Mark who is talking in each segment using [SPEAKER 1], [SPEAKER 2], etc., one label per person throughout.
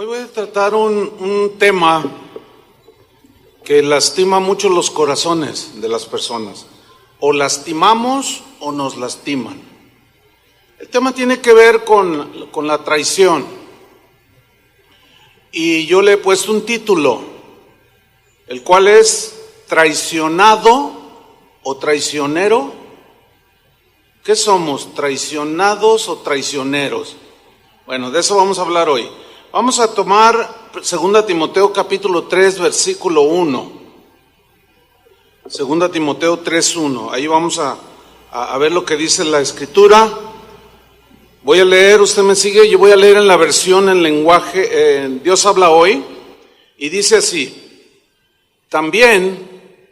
[SPEAKER 1] Hoy voy a tratar un tema que lastima mucho los corazones de las personas. O lastimamos o nos lastiman. El tema tiene que ver con la traición. Y yo le he puesto un título, el cual es traicionado o traicionero. ¿Qué somos? ¿Traicionados o traicioneros? Bueno, de eso vamos a hablar hoy. Vamos a tomar 2 Timoteo capítulo 3, versículo 1. 2 Timoteo 3:1. Ahí vamos a ver lo que dice la Escritura. Voy a leer, usted me sigue, yo voy a leer en la versión en lenguaje, Dios habla hoy, y dice así: también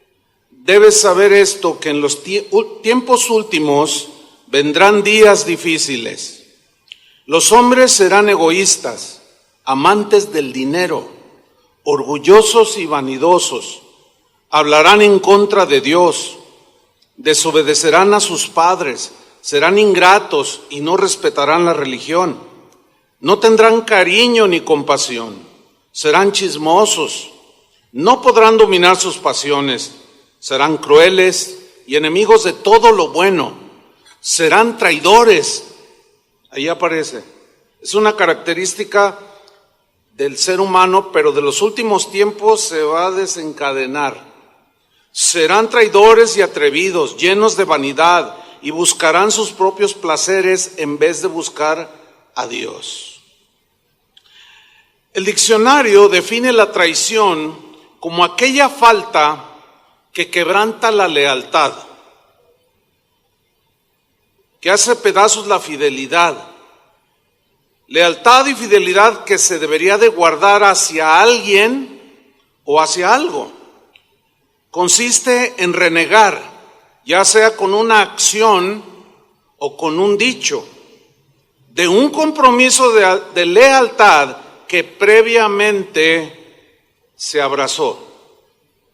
[SPEAKER 1] debes saber esto, que en los tiempos últimos vendrán días difíciles. Los hombres serán egoístas, amantes del dinero, orgullosos y vanidosos, hablarán en contra de Dios, desobedecerán a sus padres, serán ingratos y no respetarán la religión, no tendrán cariño ni compasión, serán chismosos, no podrán dominar sus pasiones, serán crueles y enemigos de todo lo bueno, serán traidores. Ahí aparece, es una característica del ser humano, pero de los últimos tiempos se va a desencadenar. Serán traidores y atrevidos, llenos de vanidad, y buscarán sus propios placeres en vez de buscar a Dios. El diccionario define la traición como aquella falta que quebranta la lealtad, que hace pedazos la fidelidad. Lealtad y fidelidad que se debería de guardar hacia alguien o hacia algo. Consiste en renegar, ya sea con una acción o con un dicho, de un compromiso de lealtad que previamente se abrazó.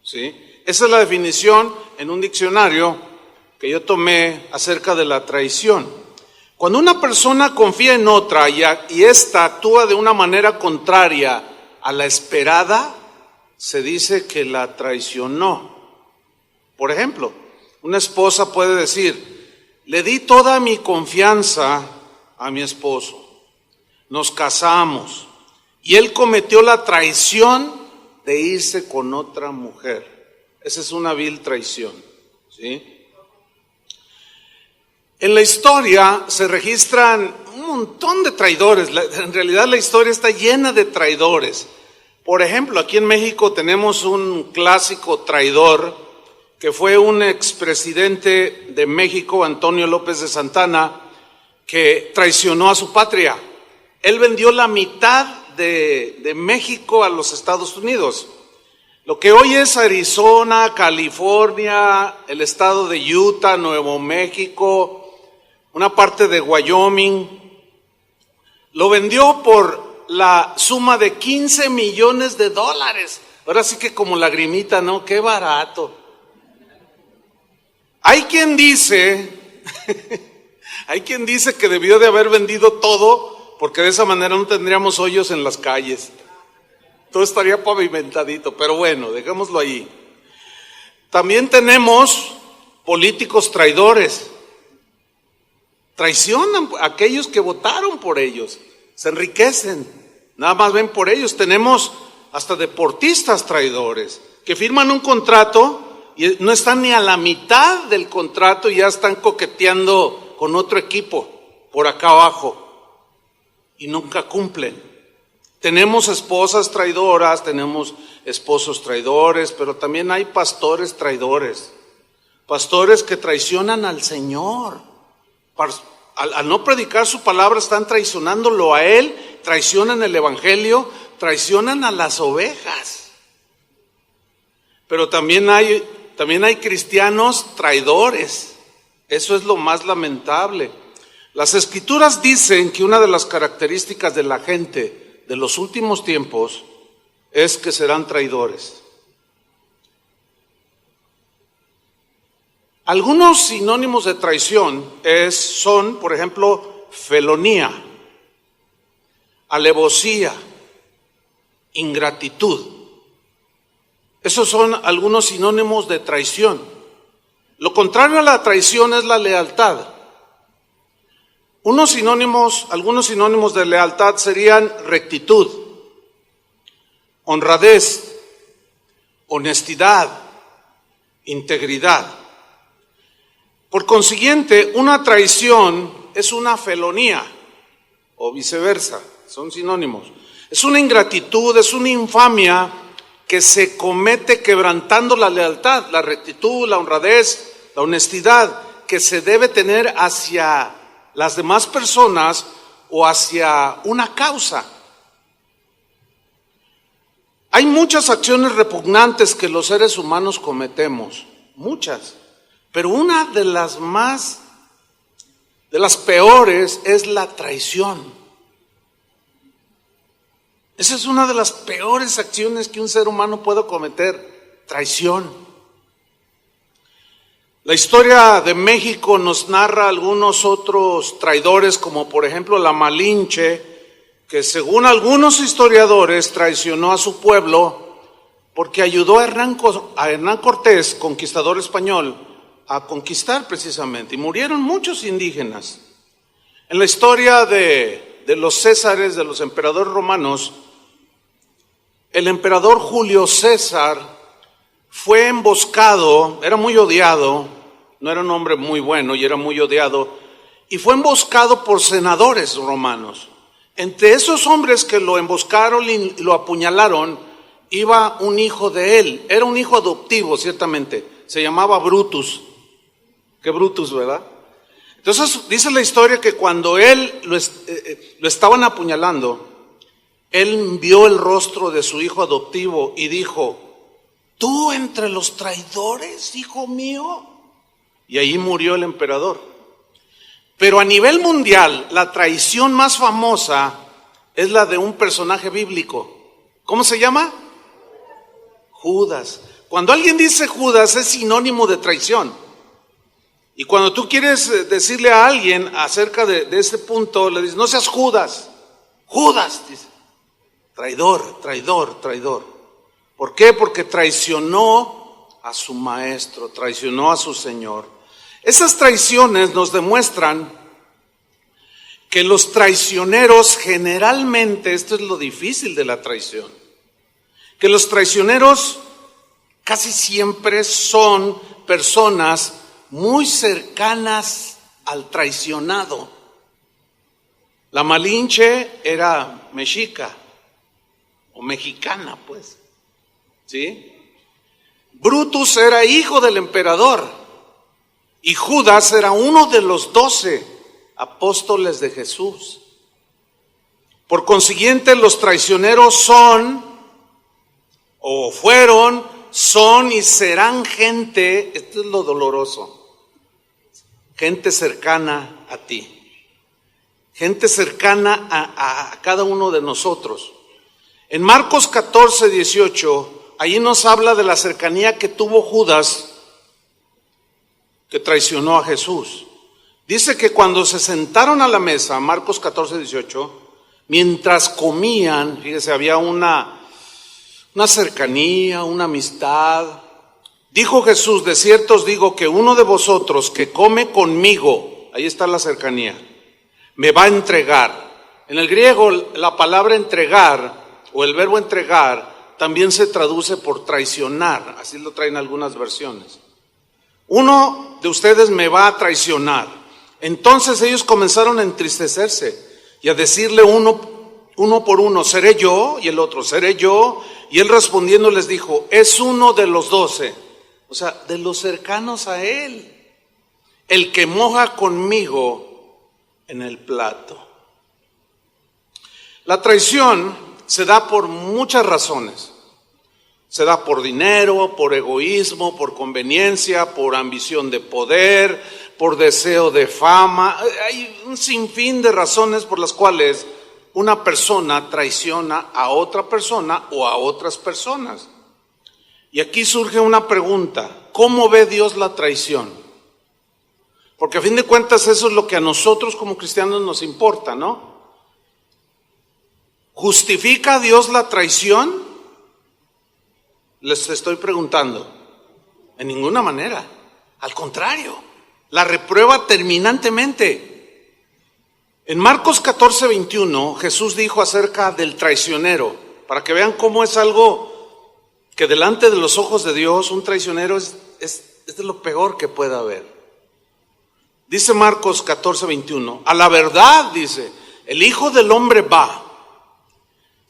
[SPEAKER 1] ¿Sí? Esa es la definición en un diccionario que yo tomé acerca de la traición. Cuando una persona confía en otra y ésta actúa de una manera contraria a la esperada, se dice que la traicionó. Por ejemplo, una esposa puede decir: le di toda mi confianza a mi esposo, nos casamos, y él cometió la traición de irse con otra mujer. Esa es una vil traición, ¿sí? En la historia se registran un montón de traidores. En realidad la historia está llena de traidores. Por ejemplo, aquí en México tenemos un clásico traidor que fue un expresidente de México, Antonio López de Santana, que traicionó a su patria. Él vendió la mitad de México a los Estados Unidos. Lo que hoy es Arizona, California, el estado de Utah, Nuevo México, una parte de Wyoming, lo vendió por la suma de $15 millones. Ahora sí que como lagrimita, ¿no? ¡Qué barato! Hay quien dice que debió de haber vendido todo, porque de esa manera no tendríamos hoyos en las calles. Todo estaría pavimentadito, pero bueno, dejémoslo ahí. También tenemos políticos traidores. Traicionan a aquellos que votaron por ellos, se enriquecen, nada más ven por ellos. Tenemos hasta deportistas traidores que firman un contrato y no están ni a la mitad del contrato y ya están coqueteando con otro equipo por acá abajo y nunca cumplen. Tenemos esposas traidoras, tenemos esposos traidores, pero también hay pastores traidores, pastores que traicionan al Señor. Al no predicar su palabra están traicionándolo a Él, traicionan el Evangelio, traicionan a las ovejas. Pero también hay cristianos traidores. Eso es lo más lamentable. Las Escrituras dicen que una de las características de la gente de los últimos tiempos es que serán traidores. Algunos sinónimos de traición son, por ejemplo, felonía, alevosía, ingratitud. Esos son algunos sinónimos de traición. Lo contrario a la traición es la lealtad. Algunos sinónimos de lealtad serían rectitud, honradez, honestidad, integridad. Por consiguiente, una traición es una felonía o viceversa, son sinónimos. Es una ingratitud, es una infamia que se comete quebrantando la lealtad, la rectitud, la honradez, la honestidad que se debe tener hacia las demás personas o hacia una causa. Hay muchas acciones repugnantes que los seres humanos cometemos, muchas, pero una de las peores es la traición. Esa es una de las peores acciones que un ser humano puede cometer, traición. La historia de México nos narra algunos otros traidores, como por ejemplo la Malinche, que según algunos historiadores traicionó a su pueblo porque ayudó a Hernán Cortés, conquistador español, a conquistar precisamente, y murieron muchos indígenas. En la historia de los Césares, de los emperadores romanos, el emperador Julio César fue emboscado, era muy odiado, no era un hombre muy bueno y era muy odiado, y fue emboscado por senadores romanos. Entre esos hombres que lo emboscaron y lo apuñalaron, iba un hijo de él, era un hijo adoptivo ciertamente, se llamaba Brutus. Qué Brutus, ¿verdad? Entonces dice la historia que cuando él lo estaban apuñalando, él vio el rostro de su hijo adoptivo y dijo: ¿tú entre los traidores, hijo mío? Y ahí murió el emperador. Pero a nivel mundial, la traición más famosa es la de un personaje bíblico. ¿Cómo se llama? Judas. Cuando alguien dice Judas es sinónimo de traición. Y cuando tú quieres decirle a alguien acerca de ese punto, le dices: no seas Judas. Judas, dice. Traidor, traidor, traidor. ¿Por qué? Porque traicionó a su maestro, traicionó a su Señor. Esas traiciones nos demuestran que los traicioneros generalmente, esto es lo difícil de la traición, que los traicioneros casi siempre son personas muy cercanas al traicionado. La Malinche era mexica o mexicana, pues, ¿sí? Brutus era hijo del emperador y Judas era uno de los 12 apóstoles de Jesús. Por consiguiente, los traicioneros son, o fueron, son y serán gente, esto es lo doloroso, gente cercana a ti. Gente cercana a cada uno de nosotros. En Marcos 14, 18, allí nos habla de la cercanía que tuvo Judas, que traicionó a Jesús. Dice que cuando se sentaron a la mesa, Marcos 14, 18, mientras comían, fíjese, había una cercanía, una amistad. Dijo Jesús: de cierto os digo que uno de vosotros que come conmigo, ahí está la cercanía, me va a entregar. En el griego la palabra entregar o el verbo entregar también se traduce por traicionar, así lo traen algunas versiones. Uno de ustedes me va a traicionar. Entonces ellos comenzaron a entristecerse y a decirle uno por uno: ¿seré yo? Y el otro: ¿seré yo? Y él respondiendo les dijo: es uno de los 12, o sea, de los cercanos a él, el que moja conmigo en el plato. La traición se da por muchas razones. Se da por dinero, por egoísmo, por conveniencia, por ambición de poder, por deseo de fama. Hay un sinfín de razones por las cuales una persona traiciona a otra persona o a otras personas. Y aquí surge una pregunta: ¿cómo ve Dios la traición? Porque a fin de cuentas eso es lo que a nosotros como cristianos nos importa, ¿no? ¿Justifica a Dios la traición? Les estoy preguntando. En ninguna manera. Al contrario, la reprueba terminantemente. En Marcos 14:21, Jesús dijo acerca del traicionero, para que vean cómo es algo que delante de los ojos de Dios, un traicionero es de lo peor que pueda haber. Dice Marcos 14:21, a la verdad, dice, el Hijo del Hombre va,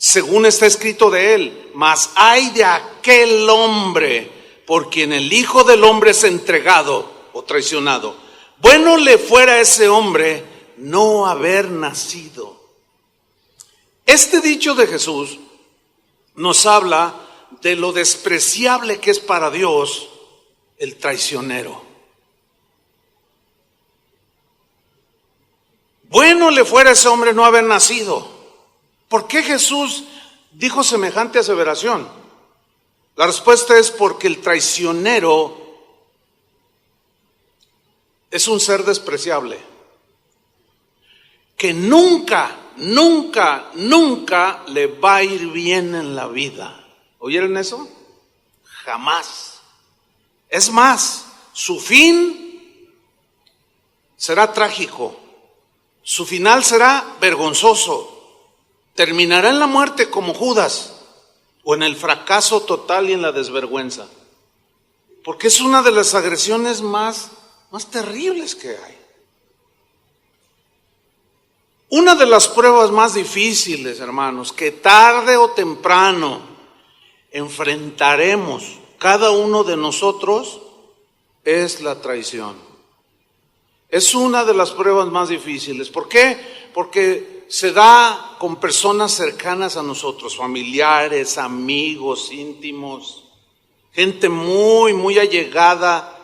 [SPEAKER 1] según está escrito de él, mas ay de aquel hombre por quien el Hijo del Hombre es entregado o traicionado. Bueno le fuera a ese hombre no haber nacido. Este dicho de Jesús nos habla de lo despreciable que es para Dios el traicionero. Bueno le fuera a ese hombre no haber nacido. ¿Por qué Jesús dijo semejante aseveración? La respuesta es porque el traicionero es un ser despreciable, que nunca le va a ir bien en la vida. ¿Oyeron eso? Jamás. Es más, su fin será trágico, su final será vergonzoso, terminará en la muerte como Judas, o en el fracaso total y en la desvergüenza. Porque es una de las agresiones más terribles que hay. Una de las pruebas más difíciles, hermanos, que tarde o temprano enfrentaremos cada uno de nosotros, es la traición. Es una de las pruebas más difíciles. ¿Por qué? Porque se da con personas cercanas a nosotros, familiares, amigos, íntimos, gente muy allegada.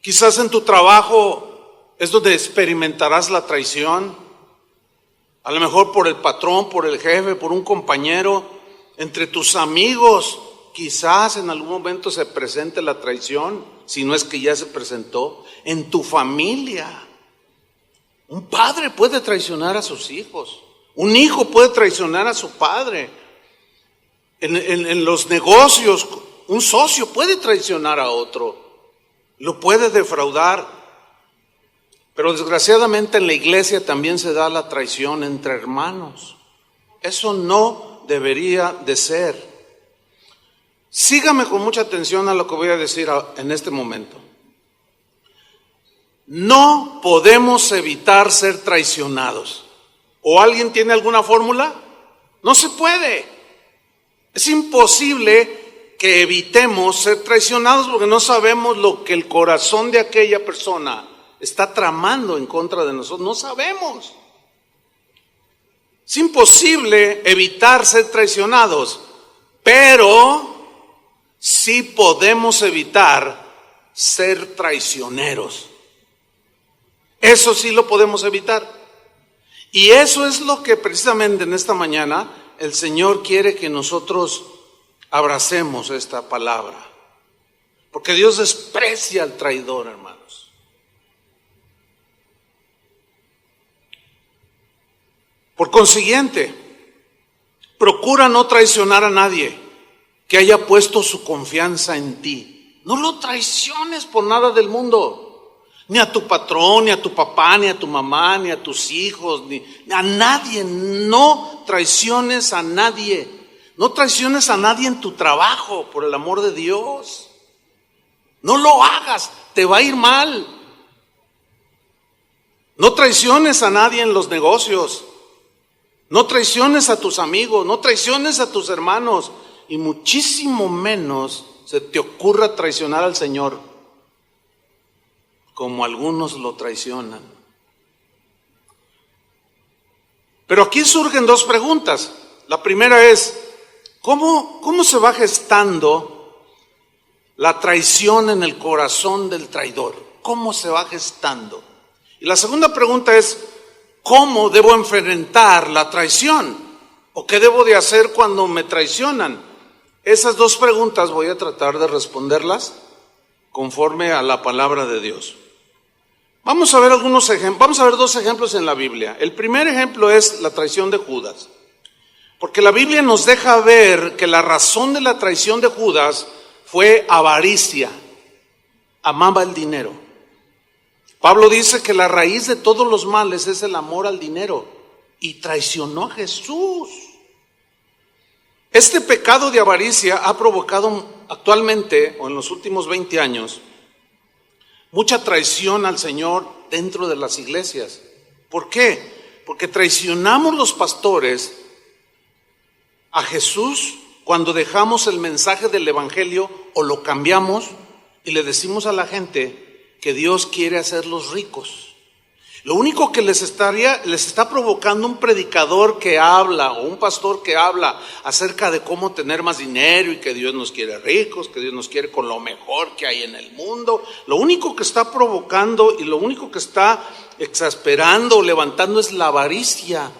[SPEAKER 1] Quizás en tu trabajo es donde experimentarás la traición, a lo mejor por el patrón, por el jefe, por un compañero, entre tus amigos, quizás en algún momento se presente la traición, si no es que ya se presentó, en tu familia. Un padre puede traicionar a sus hijos, un hijo puede traicionar a su padre, en los negocios, un socio puede traicionar a otro, lo puede defraudar. Pero desgraciadamente en la iglesia también se da la traición entre hermanos. Eso no debería de ser. Sígame con mucha atención a lo que voy a decir en este momento. No podemos evitar ser traicionados. ¿O alguien tiene alguna fórmula? No se puede. Es imposible que evitemos ser traicionados porque no sabemos lo que el corazón de aquella persona está tramando en contra de nosotros. No sabemos. Es imposible evitar ser traicionados, pero sí podemos evitar ser traicioneros. Eso sí lo podemos evitar. Y eso es lo que precisamente en esta mañana el Señor quiere que nosotros abracemos esta palabra. Porque Dios desprecia al traidor, hermanos. Por consiguiente, procura no traicionar a nadie que haya puesto su confianza en ti. No lo traiciones por nada del mundo. Ni a tu patrón, ni a tu papá, ni a tu mamá, ni a tus hijos, ni a nadie. No traiciones a nadie. No traiciones a nadie en tu trabajo, por el amor de Dios. No lo hagas, te va a ir mal. No traiciones a nadie en los negocios. No traiciones a tus amigos, no traiciones a tus hermanos. Y muchísimo menos se te ocurra traicionar al Señor, como algunos lo traicionan. Pero aquí surgen dos preguntas. La primera es, ¿cómo se va gestando la traición en el corazón del traidor? ¿Cómo se va gestando? Y la segunda pregunta es, ¿cómo debo enfrentar la traición? ¿O qué debo de hacer cuando me traicionan? Esas dos preguntas voy a tratar de responderlas conforme a la palabra de Dios. Vamos a ver algunos ejemplos, vamos a ver dos ejemplos en la Biblia. El primer ejemplo es la traición de Judas. Porque la Biblia nos deja ver que la razón de la traición de Judas fue avaricia. Amaba el dinero. Pablo dice que la raíz de todos los males es el amor al dinero. Y traicionó a Jesús. Este pecado de avaricia ha provocado actualmente, o en los últimos 20 años, mucha traición al Señor dentro de las iglesias. ¿Por qué? Porque traicionamos los pastores a Jesús cuando dejamos el mensaje del evangelio o lo cambiamos y le decimos a la gente que Dios quiere hacerlos ricos. Lo único que les está provocando un predicador que habla o un pastor que habla acerca de cómo tener más dinero y que Dios nos quiere ricos, que Dios nos quiere con lo mejor que hay en el mundo. Lo único que está provocando y lo único que está exasperando o levantando es la avaricia.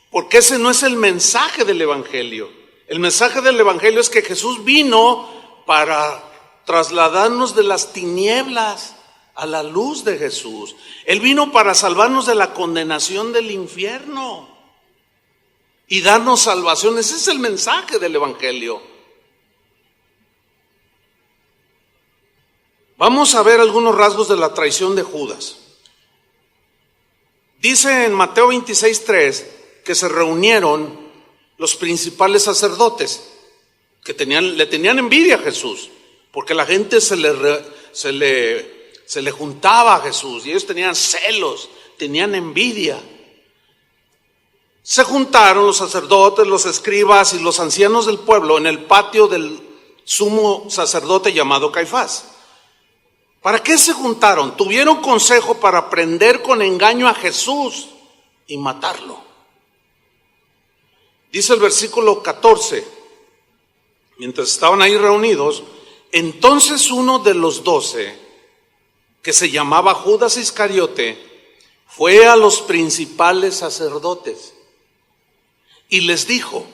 [SPEAKER 1] Porque ese no es el mensaje del evangelio. El mensaje del evangelio es que Jesús vino para trasladarnos de las tinieblas a la luz de Jesús. Él vino para salvarnos de la condenación del infierno y darnos salvación. Ese es el mensaje del evangelio. Vamos a ver algunos rasgos de la traición de Judas. Dice en Mateo 26:3 que se reunieron los principales sacerdotes que le tenían envidia a Jesús, porque la gente se le juntaba a Jesús y ellos tenían celos, tenían envidia. Se juntaron los sacerdotes, los escribas y los ancianos del pueblo en el patio del sumo sacerdote llamado Caifás. ¿Para qué se juntaron? Tuvieron consejo para prender con engaño a Jesús y matarlo. Dice el versículo 14, mientras estaban ahí reunidos, entonces uno de los 12, que se llamaba Judas Iscariote, fue a los principales sacerdotes y les dijo: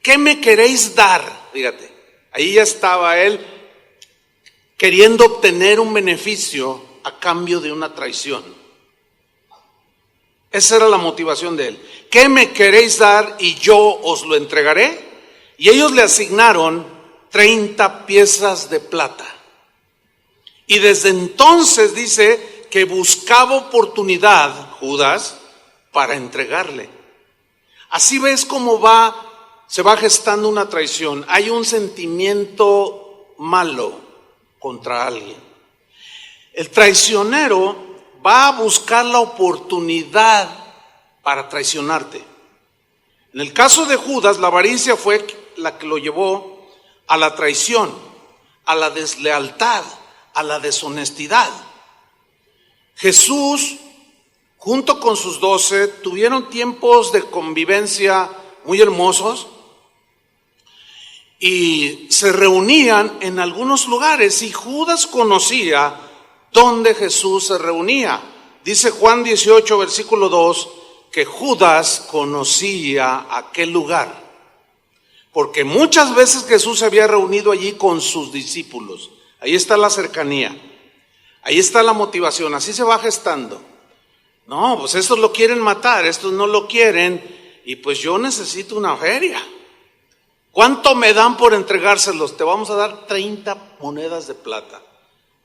[SPEAKER 1] ¿qué me queréis dar? Fíjate, ahí ya estaba él queriendo obtener un beneficio a cambio de una traición. Esa era la motivación de él. ¿Qué me queréis dar y yo os lo entregaré? Y ellos le asignaron 30 piezas de plata. Y desde entonces dice que buscaba oportunidad Judas para entregarle. Así ves cómo se va gestando una traición. Hay un sentimiento malo contra alguien. El traicionero va a buscar la oportunidad para traicionarte. En el caso de Judas, la avaricia fue la que lo llevó a la traición, a la deslealtad, a la deshonestidad. Jesús, junto con sus 12, tuvieron tiempos de convivencia muy hermosos y se reunían en algunos lugares, y Judas conocía dónde Jesús se reunía. Dice Juan 18, versículo 2, que Judas conocía aquel lugar, porque muchas veces Jesús se había reunido allí con sus discípulos. Ahí está la cercanía, ahí está la motivación, así se va gestando. No, pues estos lo quieren matar, estos no lo quieren, y pues yo necesito una feria. ¿Cuánto me dan por entregárselos? Te vamos a dar 30 monedas de plata.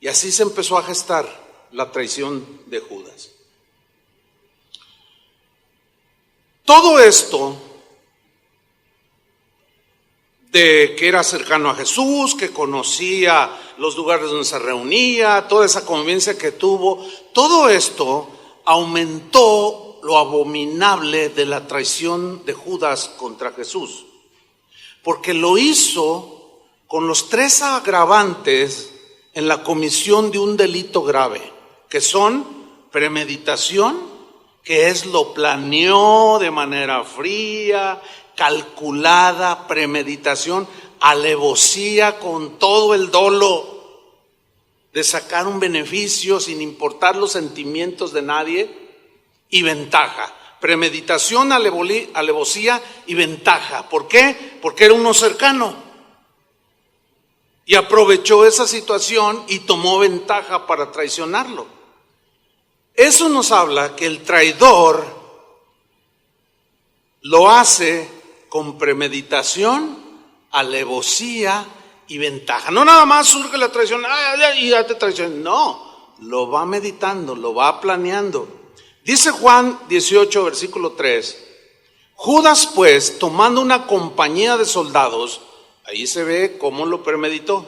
[SPEAKER 1] Y así se empezó a gestar la traición de Judas. Todo esto de que era cercano a Jesús, que conocía los lugares donde se reunía, toda esa convivencia que tuvo, todo esto aumentó lo abominable de la traición de Judas contra Jesús, porque lo hizo con los 3 agravantes en la comisión de un delito grave, que son premeditación, que es lo planeó de manera fría, calculada, premeditación, alevosía, con todo el dolo de sacar un beneficio sin importar los sentimientos de nadie, y ventaja. Premeditación, alevosía y ventaja. ¿Por qué? Porque era uno cercano. y aprovechó esa situación y tomó ventaja para traicionarlo. Eso nos habla que el traidor lo hace con premeditación, alevosía y ventaja. No nada más surge la traición, y ya te traicioné. No, lo va meditando, lo va planeando. Dice Juan 18, versículo 3. Judas pues, tomando una compañía de soldados, ahí se ve cómo lo premeditó,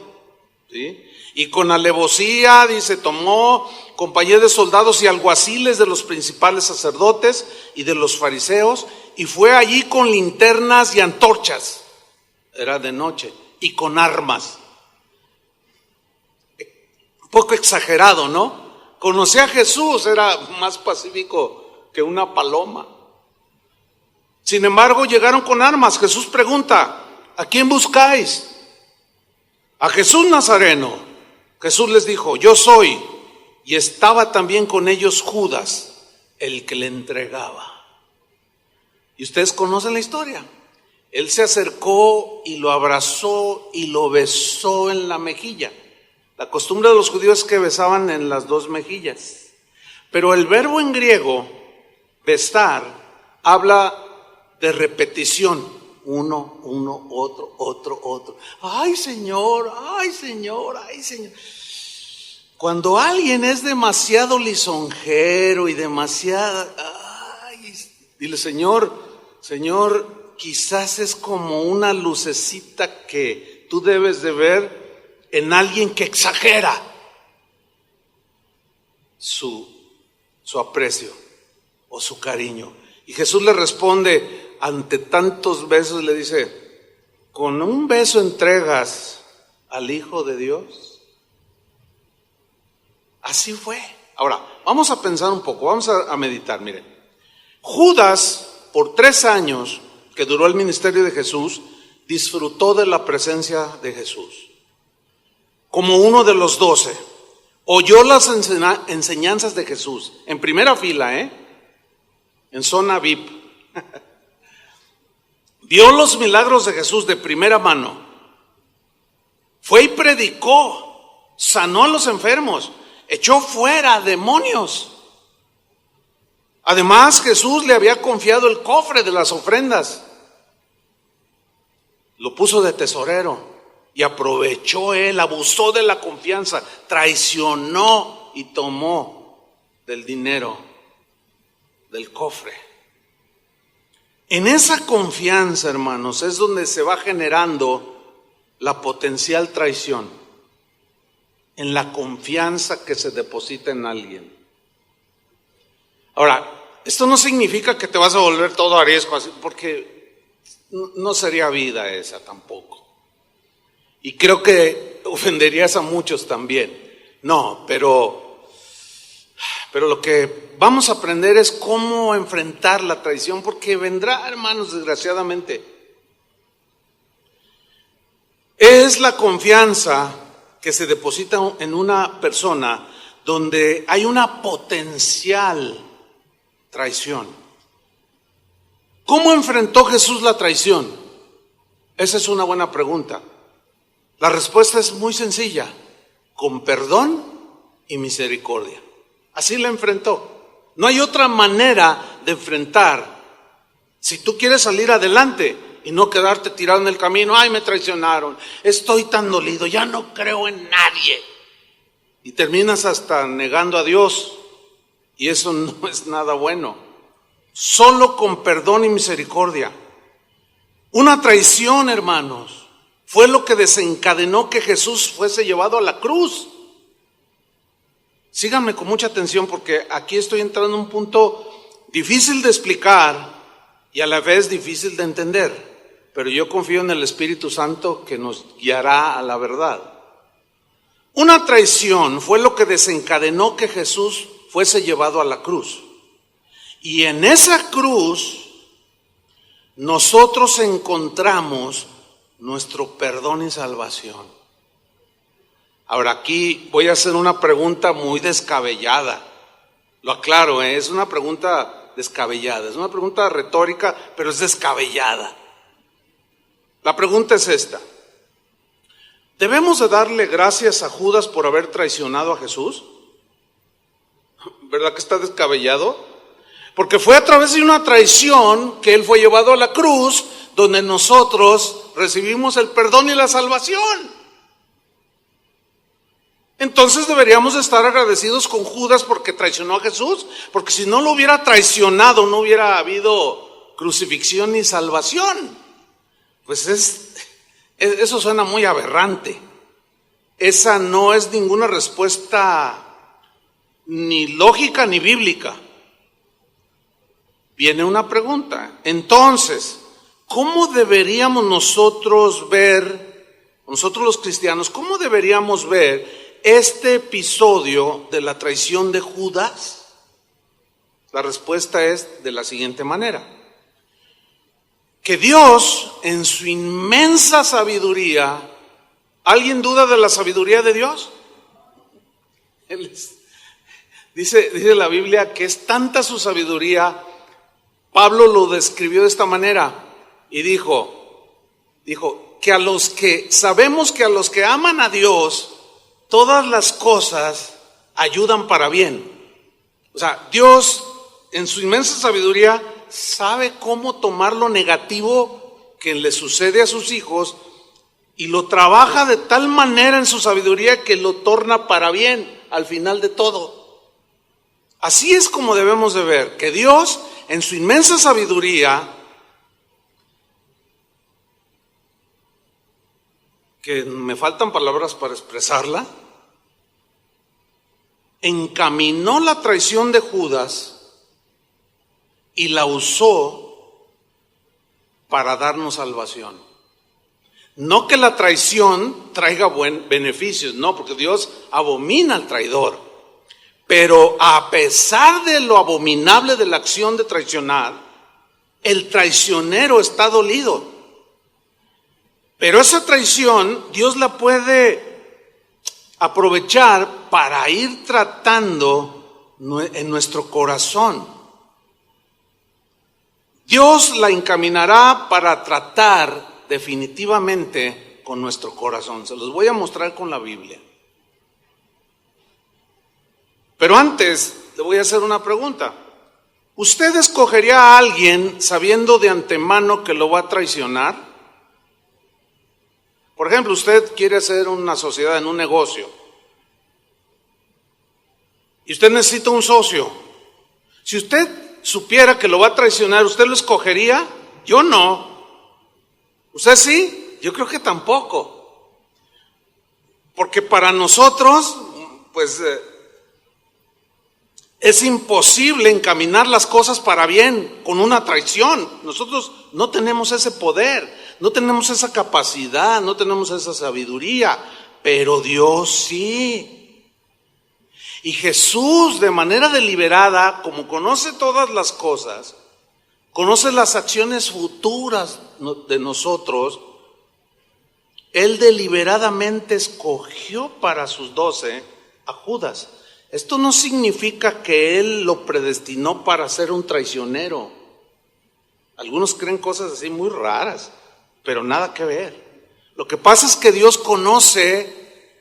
[SPEAKER 1] ¿sí? Y con alevosía, dice, tomó compañía de soldados y alguaciles de los principales sacerdotes y de los fariseos, y fue allí con linternas y antorchas, era de noche, y con armas. Un poco exagerado, ¿no? Conocía a Jesús, era más pacífico que una paloma. Sin embargo, llegaron con armas. Jesús pregunta, ¿a quién buscáis? A Jesús Nazareno. Jesús les dijo, yo soy. Y estaba también con ellos Judas, el que le entregaba. Y ustedes conocen la historia. Él se acercó y lo abrazó y lo besó en la mejilla. La costumbre de los judíos es que besaban en las dos mejillas. Pero el verbo en griego, besar, habla de repetición. Uno, otro. Ay, Señor, ay, Señor, ay, Señor. Cuando alguien es demasiado lisonjero y demasiado, dile, Señor, quizás es como una lucecita que tú debes de ver en alguien que exagera su aprecio o su cariño. Y Jesús le responde, ante tantos besos le dice, ¿con un beso entregas al Hijo de Dios? Así fue. Ahora, vamos a pensar un poco, vamos a meditar, miren. Judas, por 3 años que duró el ministerio de Jesús, disfrutó de la presencia de Jesús. Como uno de los 12, oyó las enseñanzas de Jesús, en primera fila, en zona VIP. Vio los milagros de Jesús de primera mano. Fue y predicó, sanó a los enfermos, echó fuera demonios. Además, Jesús le había confiado el cofre de las ofrendas. Lo puso de tesorero y aprovechó él, abusó de la confianza, traicionó y tomó del dinero del cofre. En esa confianza, hermanos, es donde se va generando la potencial traición. En la confianza que se deposita en alguien. Ahora, esto no significa que te vas a volver todo arisco así, porque no sería vida esa tampoco. Y creo que ofenderías a muchos también. No, pero lo que vamos a aprender es cómo enfrentar la traición, porque vendrá, hermanos, desgraciadamente. Es la confianza que se deposita en una persona donde hay una potencial traición. ¿Cómo enfrentó Jesús la traición? Esa es una buena pregunta. La respuesta es muy sencilla: con perdón y misericordia. Así la enfrentó. No hay otra manera de enfrentar. Si tú quieres salir adelante y no quedarte tirado en el camino, ay, me traicionaron, estoy tan dolido, ya no creo en nadie. Y terminas hasta negando a Dios. Y eso no es nada bueno. Solo con perdón y misericordia. Una traición, hermanos, fue lo que desencadenó que Jesús fuese llevado a la cruz. Síganme con mucha atención, porque aquí estoy entrando en un punto difícil de explicar y a la vez difícil de entender, pero yo confío en el Espíritu Santo que nos guiará a la verdad. Una traición fue lo que desencadenó que Jesús fuese llevado a la cruz. Y en esa cruz nosotros encontramos nuestro perdón y salvación. Ahora, aquí voy a hacer una pregunta muy descabellada. Lo aclaro, es una pregunta descabellada, es una pregunta retórica, pero es descabellada. La pregunta es esta: ¿Debemos de darle gracias a Judas por haber traicionado a Jesús? ¿Verdad que está descabellado? Porque fue a través de una traición que él fue llevado a la cruz, donde nosotros recibimos el perdón y la salvación. Entonces deberíamos estar agradecidos con Judas porque traicionó a Jesús, porque si no lo hubiera traicionado, no hubiera habido crucifixión ni salvación. Pues eso suena muy aberrante. Esa no es ninguna respuesta ni lógica ni bíblica. Viene una pregunta. Entonces, ¿cómo deberíamos nosotros los cristianos, cómo deberíamos ver este episodio de la traición de Judas? La respuesta es de la siguiente manera: que Dios, en su inmensa sabiduría, ¿alguien duda de la sabiduría de Dios? Dice la Biblia que es tanta su sabiduría. Pablo lo describió de esta manera y dijo que sabemos que a los que aman a Dios, todas las cosas ayudan para bien. O sea, Dios en su inmensa sabiduría sabe cómo tomar lo negativo que le sucede a sus hijos y lo trabaja de tal manera en su sabiduría que lo torna para bien al final de todo. Así es como debemos de ver que Dios en su inmensa sabiduría, que me faltan palabras para expresarla, encaminó la traición de Judas y la usó para darnos salvación. No que la traición traiga beneficios, no, porque Dios abomina al traidor. Pero a pesar de lo abominable de la acción de traicionar, el traicionero está dolido. Pero esa traición Dios la puede aprovechar para ir tratando en nuestro corazón. Dios la encaminará para tratar definitivamente con nuestro corazón. Se los voy a mostrar con la Biblia. Pero antes le voy a hacer una pregunta. ¿Usted escogería a alguien sabiendo de antemano que lo va a traicionar? Por ejemplo, usted quiere hacer una sociedad en un negocio y usted necesita un socio. Si usted supiera que lo va a traicionar, ¿usted lo escogería? Yo no. ¿Usted sí? Yo creo que tampoco. Porque para nosotros, pues es imposible encaminar las cosas para bien con una traición. Nosotros no tenemos ese poder, no tenemos esa capacidad, no tenemos esa sabiduría, pero Dios sí. Y Jesús, de manera deliberada, como conoce todas las cosas, conoce las acciones futuras de nosotros, Él deliberadamente escogió para sus 12 a Judas. Esto no significa que Él lo predestinó para ser un traicionero. Algunos creen cosas así muy raras, pero nada que ver. Lo que pasa es que Dios conoce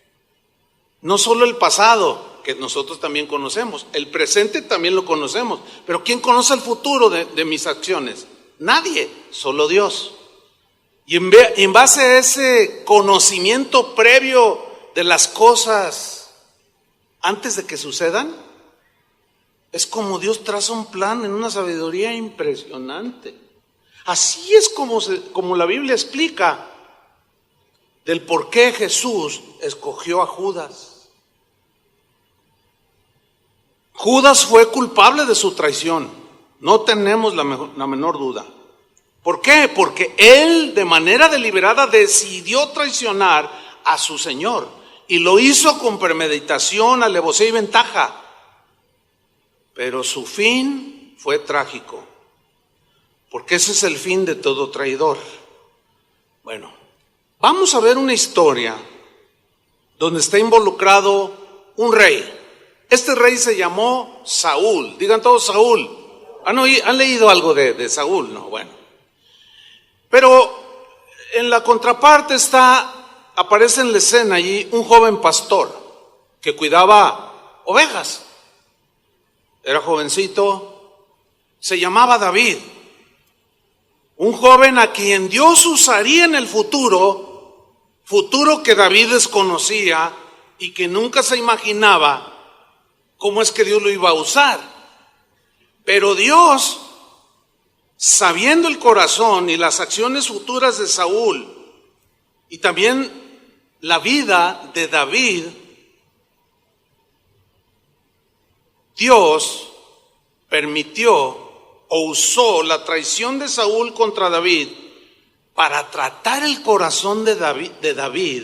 [SPEAKER 1] no solo el pasado, que nosotros también conocemos, el presente también lo conocemos, pero ¿quién conoce el futuro de mis acciones? Nadie, solo Dios. Y en base a ese conocimiento previo de las cosas antes de que sucedan, es como Dios traza un plan en una sabiduría impresionante. Así es como la Biblia explica del por qué Jesús escogió a Judas. Judas fue culpable de su traición, no tenemos la menor duda. ¿Por qué? Porque él de manera deliberada decidió traicionar a su Señor y lo hizo con premeditación, alevosía y ventaja. Pero su fin fue trágico, porque ese es el fin de todo traidor. Bueno, vamos a ver una historia donde está involucrado un rey. Este rey se llamó Saúl. Digan todos Saúl. ¿Han leído algo de Saúl? No, bueno. Pero en la contraparte está aparece en la escena allí un joven pastor que cuidaba ovejas. Era jovencito, se llamaba David. Un joven a quien Dios usaría en el futuro que David desconocía y que nunca se imaginaba cómo es que Dios lo iba a usar. Pero Dios, sabiendo el corazón y las acciones futuras de Saúl y también la vida de David, Dios permitió o usó la traición de Saúl contra David para tratar el corazón de David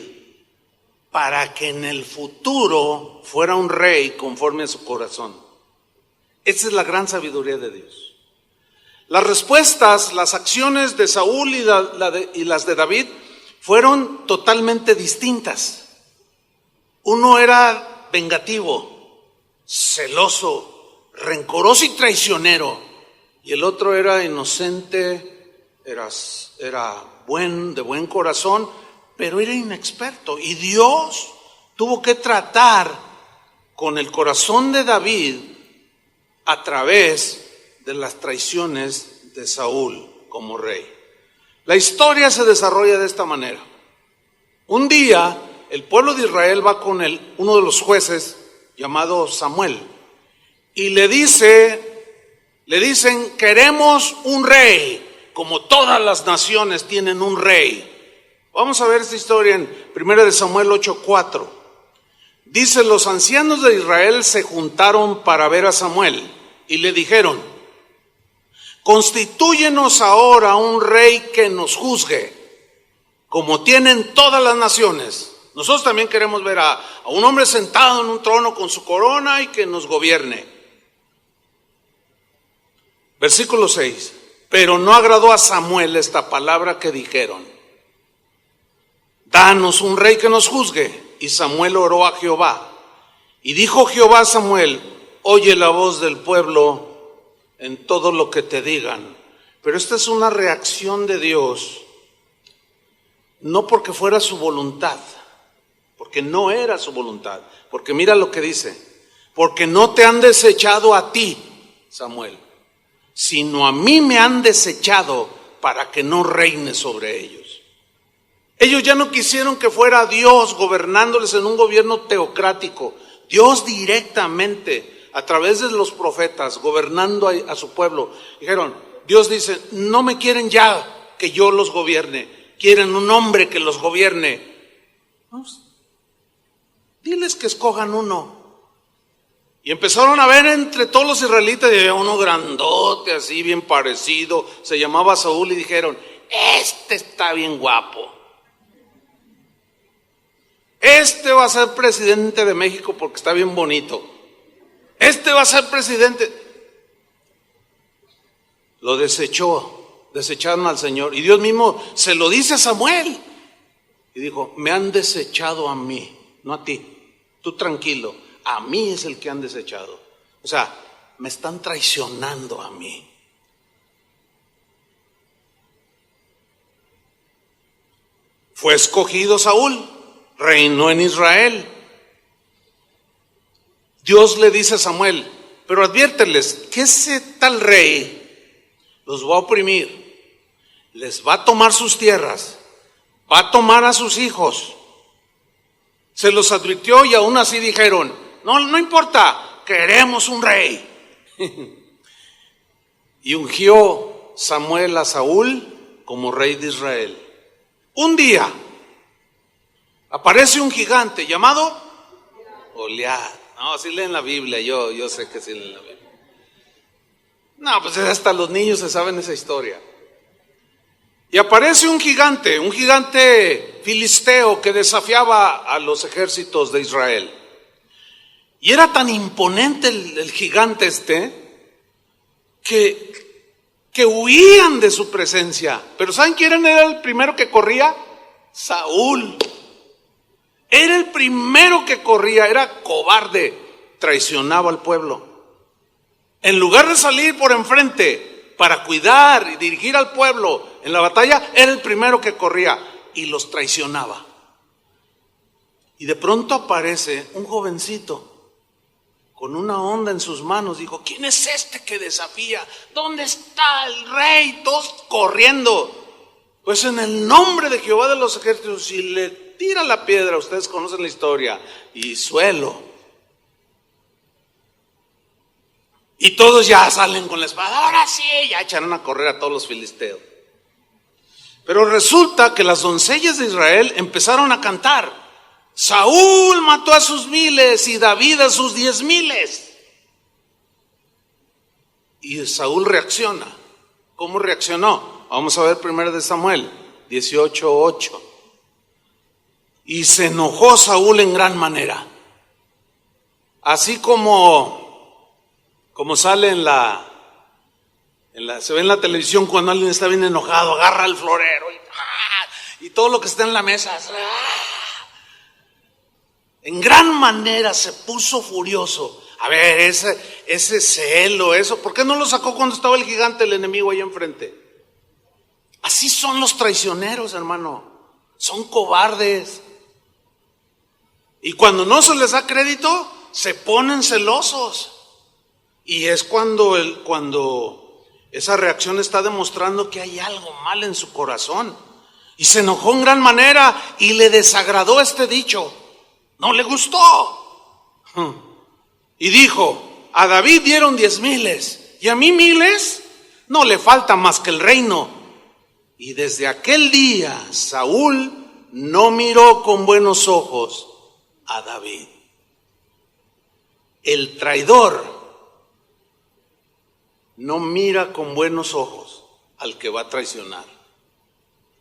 [SPEAKER 1] para que en el futuro fuera un rey conforme a su corazón. Esa es la gran sabiduría de Dios. Las respuestas, las acciones de Saúl y las de David fueron totalmente distintas. Uno era vengativo, celoso, rencoroso y traicionero. Y el otro era inocente, era de buen corazón, pero era inexperto. Y Dios tuvo que tratar con el corazón de David a través de las traiciones de Saúl como rey. La historia se desarrolla de esta manera. Un día, el pueblo de Israel va con uno de los jueces llamado Samuel y le dicen, queremos un rey, como todas las naciones tienen un rey. Vamos a ver esta historia en 1 Samuel 8:4. Dice, los ancianos de Israel se juntaron para ver a Samuel y le dijeron, constitúyenos ahora un rey que nos juzgue, como tienen todas las naciones. Nosotros también queremos ver a un hombre sentado en un trono con su corona y que nos gobierne. Versículo 6. Pero no agradó a Samuel esta palabra que dijeron. Danos un rey que nos juzgue. Y Samuel oró a Jehová. Y dijo Jehová a Samuel, oye la voz del pueblo en todo lo que te digan. Pero esta es una reacción de Dios, no porque fuera su voluntad, porque no era su voluntad. Porque mira lo que dice, porque no te han desechado a ti, Samuel, sino a mí me han desechado para que no reine sobre ellos. Ellos ya no quisieron que fuera Dios gobernándoles en un gobierno teocrático, Dios directamente a través de los profetas gobernando a su pueblo. Dijeron, Dios dice, no me quieren ya que yo los gobierne, quieren un hombre que los gobierne. Vamos, diles que escojan uno. Y empezaron a ver entre todos los israelitas, y había uno grandote, así bien parecido, se llamaba Saúl, y dijeron, este está bien guapo. Este va a ser presidente de México porque está bien bonito. Este va a ser presidente. Lo desecharon al Señor. Y Dios mismo se lo dice a Samuel. Y dijo, me han desechado a mí, no a ti. Tú tranquilo. A mí es el que han desechado. O sea, me están traicionando a mí. Fue escogido Saúl, reinó en Israel. Dios le dice a Samuel, pero adviérteles que ese tal rey los va a oprimir, les va a tomar sus tierras, va a tomar a sus hijos. Se los advirtió y aún así dijeron, no importa, queremos un rey. Y ungió Samuel a Saúl como rey de Israel. Un día aparece un gigante llamado Goliat. No, sí leen la Biblia, yo sé que sí leen la Biblia. No, pues hasta los niños se saben esa historia. Y aparece un gigante filisteo que desafiaba a los ejércitos de Israel. Y era tan imponente el gigante que huían de su presencia. Pero ¿saben quién era el primero que corría? Saúl. Era el primero que corría, era cobarde, traicionaba al pueblo. En lugar de salir por enfrente para cuidar y dirigir al pueblo en la batalla, era el primero que corría y los traicionaba. Y de pronto aparece un jovencito con una onda en sus manos. Dijo: ¿quién es este que desafía? ¿Dónde está el rey? Todos corriendo. Pues en el nombre de Jehová de los ejércitos, y le tira la piedra. Ustedes conocen la historia. Y suelo. Y todos ya salen con la espada. Ahora sí, ya echaron a correr a todos los filisteos. Pero resulta que las doncellas de Israel empezaron a cantar: Saúl mató a sus 1000 y David a sus 10,000. Y Saúl reacciona. ¿Cómo reaccionó? Vamos a ver 1 Samuel 18:8. Y se enojó Saúl en gran manera. Así como sale se ve en la televisión cuando alguien está bien enojado, agarra el florero y todo lo que está en la mesa. En gran manera se puso furioso. A ver, ese celo, eso, ¿por qué no lo sacó cuando estaba el gigante, el enemigo ahí enfrente? Así son los traicioneros, hermano. Son cobardes. Y cuando no se les da crédito, se ponen celosos. Y es cuando esa reacción está demostrando que hay algo mal en su corazón. Y se enojó en gran manera y le desagradó este dicho. No le gustó. Y dijo: a David dieron 10,000 y a mí 1,000. No le falta más que el reino. Y desde aquel día Saúl no miró con buenos ojos a David. El traidor no mira con buenos ojos al que va a traicionar.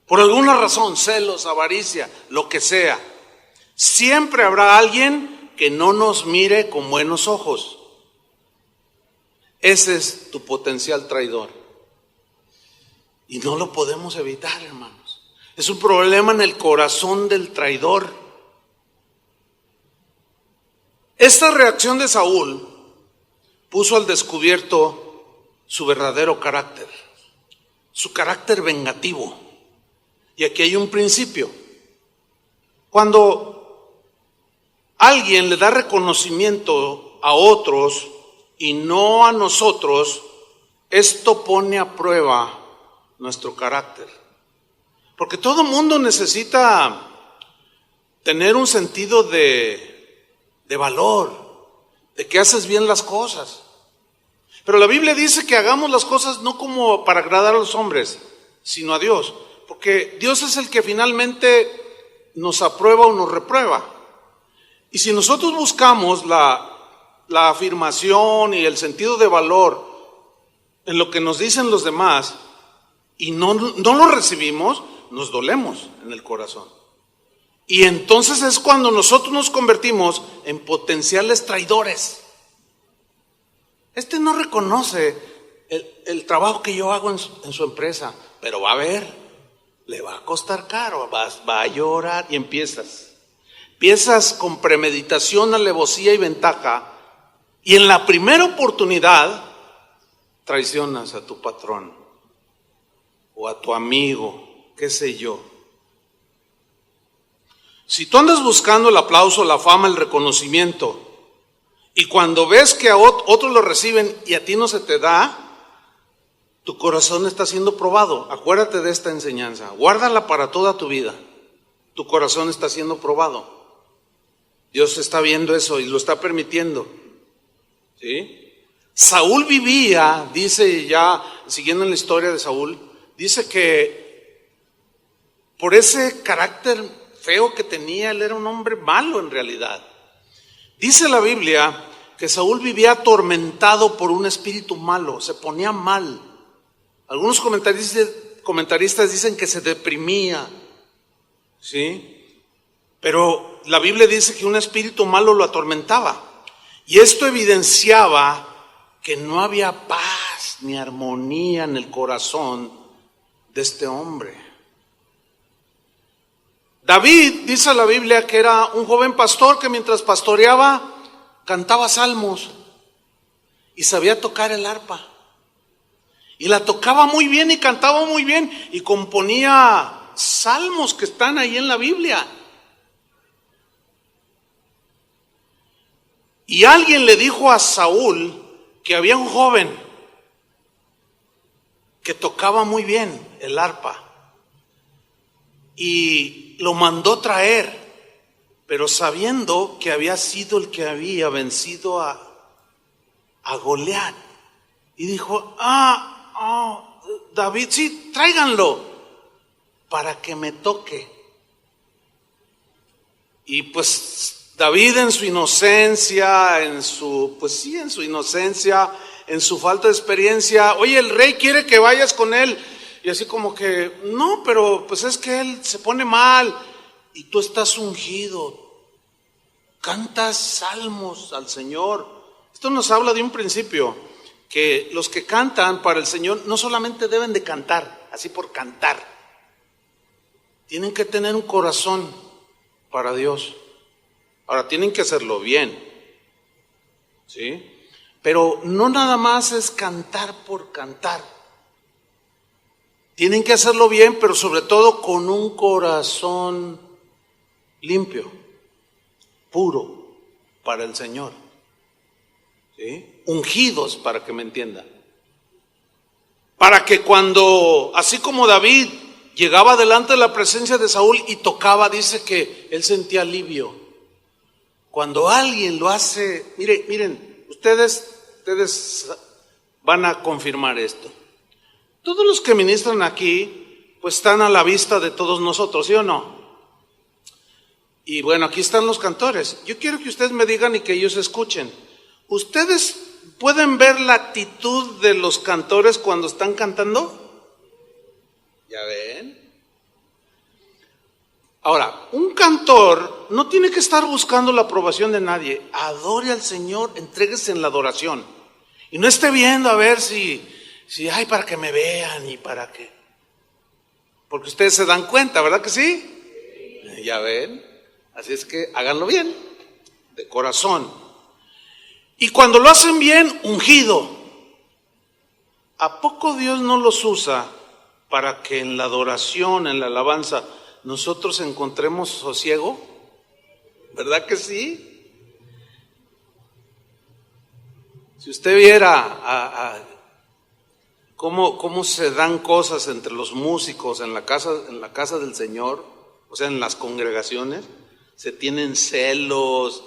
[SPEAKER 1] Por alguna razón, celos, avaricia, lo que sea. Siempre habrá alguien que no nos mire con buenos ojos. Ese es tu potencial traidor. Y no lo podemos evitar, hermanos. Es un problema en el corazón del traidor. Esta reacción de Saúl puso al descubierto su verdadero carácter, su carácter vengativo. Y aquí hay un principio. Cuando alguien le da reconocimiento a otros y no a nosotros, esto pone a prueba nuestro carácter. Porque todo mundo necesita tener un sentido de valor, de que haces bien las cosas. Pero la Biblia dice que hagamos las cosas no como para agradar a los hombres, sino a Dios. Porque Dios es el que finalmente nos aprueba o nos reprueba. Y si nosotros buscamos la afirmación y el sentido de valor en lo que nos dicen los demás y no lo recibimos, nos dolemos en el corazón. Y entonces es cuando nosotros nos convertimos en potenciales traidores. Este no reconoce el trabajo que yo hago en su empresa, pero va a ver, le va a costar caro, va a llorar y empiezas con premeditación, alevosía y ventaja, y en la primera oportunidad traicionas a tu patrón o a tu amigo, qué sé yo. Si tú andas buscando el aplauso, la fama, el reconocimiento, y cuando ves que a otros lo reciben y a ti no se te da, tu corazón está siendo probado. Acuérdate de esta enseñanza, guárdala para toda tu vida. Tu corazón está siendo probado. Dios está viendo eso y lo está permitiendo. ¿Sí? Saúl vivía, dice ya, siguiendo en la historia de Saúl, dice que por ese carácter feo que tenía, él era un hombre malo en realidad. Dice la Biblia que Saúl vivía atormentado por un espíritu malo, se ponía mal. Algunos comentaristas dicen que se deprimía, ¿sí? Pero la Biblia dice que un espíritu malo lo atormentaba. Y esto evidenciaba que no había paz ni armonía en el corazón de este hombre. David, dice la Biblia, que era un joven pastor que mientras pastoreaba cantaba salmos y sabía tocar el arpa. Y la tocaba muy bien y cantaba muy bien y componía salmos que están ahí en la Biblia. Y alguien le dijo a Saúl que había un joven que tocaba muy bien el arpa y lo mandó traer, pero sabiendo que había sido el que había vencido a Goliat. Y dijo, David, sí, tráiganlo para que me toque. Y pues David en su inocencia, en su inocencia, en su falta de experiencia, oye, el rey quiere que vayas con él. Y así como que, no, pero pues es que él se pone mal y tú estás ungido. Cantas salmos al Señor. Esto nos habla de un principio, que los que cantan para el Señor no solamente deben de cantar, así por cantar. Tienen que tener un corazón para Dios. Ahora, tienen que hacerlo bien, ¿sí? Pero no nada más es cantar por cantar. Tienen que hacerlo bien, pero sobre todo con un corazón limpio, puro para el Señor, ¿sí? Ungidos, para que me entiendan. Para que cuando, así como David llegaba delante de la presencia de Saúl y tocaba, dice que él sentía alivio. Cuando alguien lo hace, miren, ustedes van a confirmar esto. Todos los que ministran aquí, pues están a la vista de todos nosotros, ¿sí o no? Y bueno, aquí están los cantores. Yo quiero que ustedes me digan y que ellos escuchen. ¿Ustedes pueden ver la actitud de los cantores cuando están cantando? ¿Ya ven? Ahora, un cantor no tiene que estar buscando la aprobación de nadie. Adore al Señor, entréguese en la adoración. Y no esté viendo a ver si ay, para que me vean y para qué. Porque ustedes se dan cuenta, ¿verdad que sí? Ya ven. Así es que háganlo bien, de corazón. Y cuando lo hacen bien, ungido. ¿A poco Dios no los usa para que en la adoración, en la alabanza, nosotros encontremos sosiego? ¿Verdad que sí? Si usted viera cómo se dan cosas entre los músicos en la casa del Señor, o sea, en las congregaciones, se tienen celos.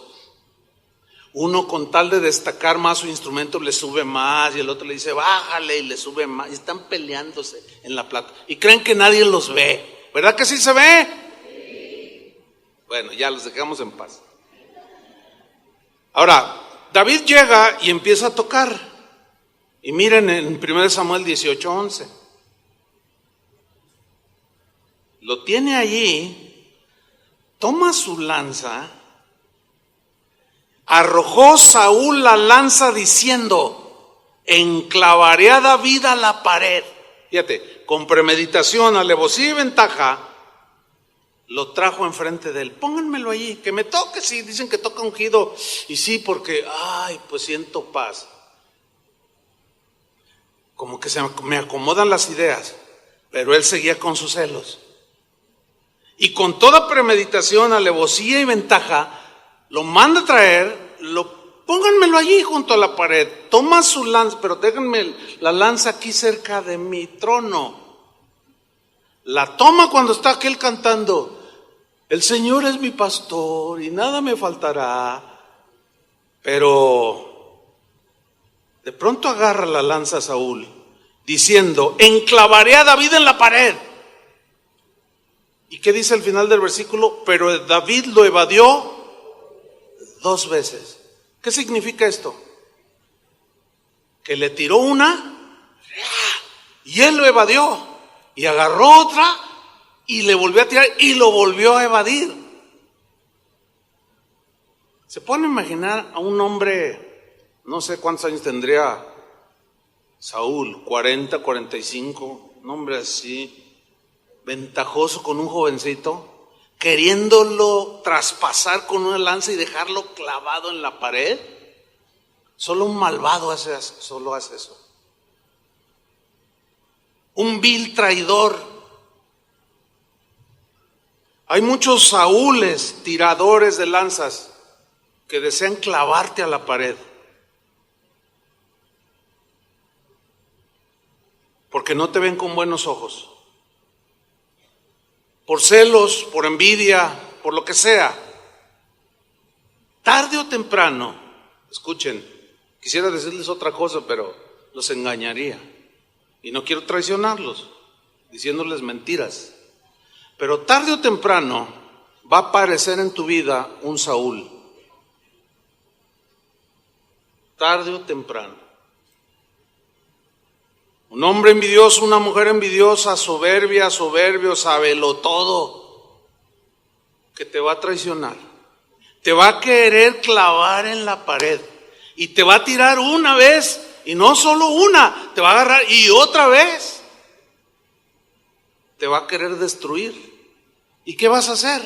[SPEAKER 1] Uno con tal de destacar más su instrumento le sube más y el otro le dice bájale y le sube más, y están peleándose en la plata y creen que nadie los ve. ¿Verdad que sí se ve? Sí. Bueno, ya los dejamos en paz. Ahora, David llega y empieza a tocar. Y miren en 1 Samuel 18:11. Lo tiene allí, toma su lanza, arrojó Saúl la lanza diciendo, enclavaré a David a la pared. Fíjate, con premeditación, alevosía y ventaja, lo trajo enfrente de él. Pónganmelo allí, que me toque. Sí, dicen que toca ungido. Y sí, porque, pues siento paz. Como que me acomodan las ideas. Pero él seguía con sus celos. Y con toda premeditación, alevosía y ventaja, lo manda a traer, pónganmelo allí junto a la pared. Toma su lanza, pero déjenme la lanza aquí cerca de mi trono. La toma cuando está aquel cantando, el Señor es mi pastor y nada me faltará. Pero de pronto agarra la lanza Saúl, diciendo, enclavaré a David en la pared. ¿Y qué dice al final del versículo? Pero David lo evadió 2 veces. ¿Qué significa esto? Que le tiró una y él lo evadió. Y agarró otra y le volvió a tirar y lo volvió a evadir. ¿Se pueden imaginar a un hombre, no sé cuántos años tendría Saúl, 40, 45, un hombre así, ventajoso con un jovencito, queriéndolo traspasar con una lanza y dejarlo clavado en la pared? Solo un malvado solo hace eso. Un vil traidor. Hay muchos Saúles tiradores de lanzas que desean clavarte a la pared. Porque no te ven con buenos ojos. Por celos, por envidia, por lo que sea. Tarde o temprano, escuchen, quisiera decirles otra cosa, pero los engañaría. Y no quiero traicionarlos, diciéndoles mentiras. Pero tarde o temprano va a aparecer en tu vida un Saúl. Tarde o temprano. Un hombre envidioso, una mujer envidiosa, soberbia, soberbio, sabelo todo, que te va a traicionar. Te va a querer clavar en la pared y te va a tirar una vez, y no solo una, te va a agarrar y otra vez. Te va a querer destruir. ¿Y qué vas a hacer?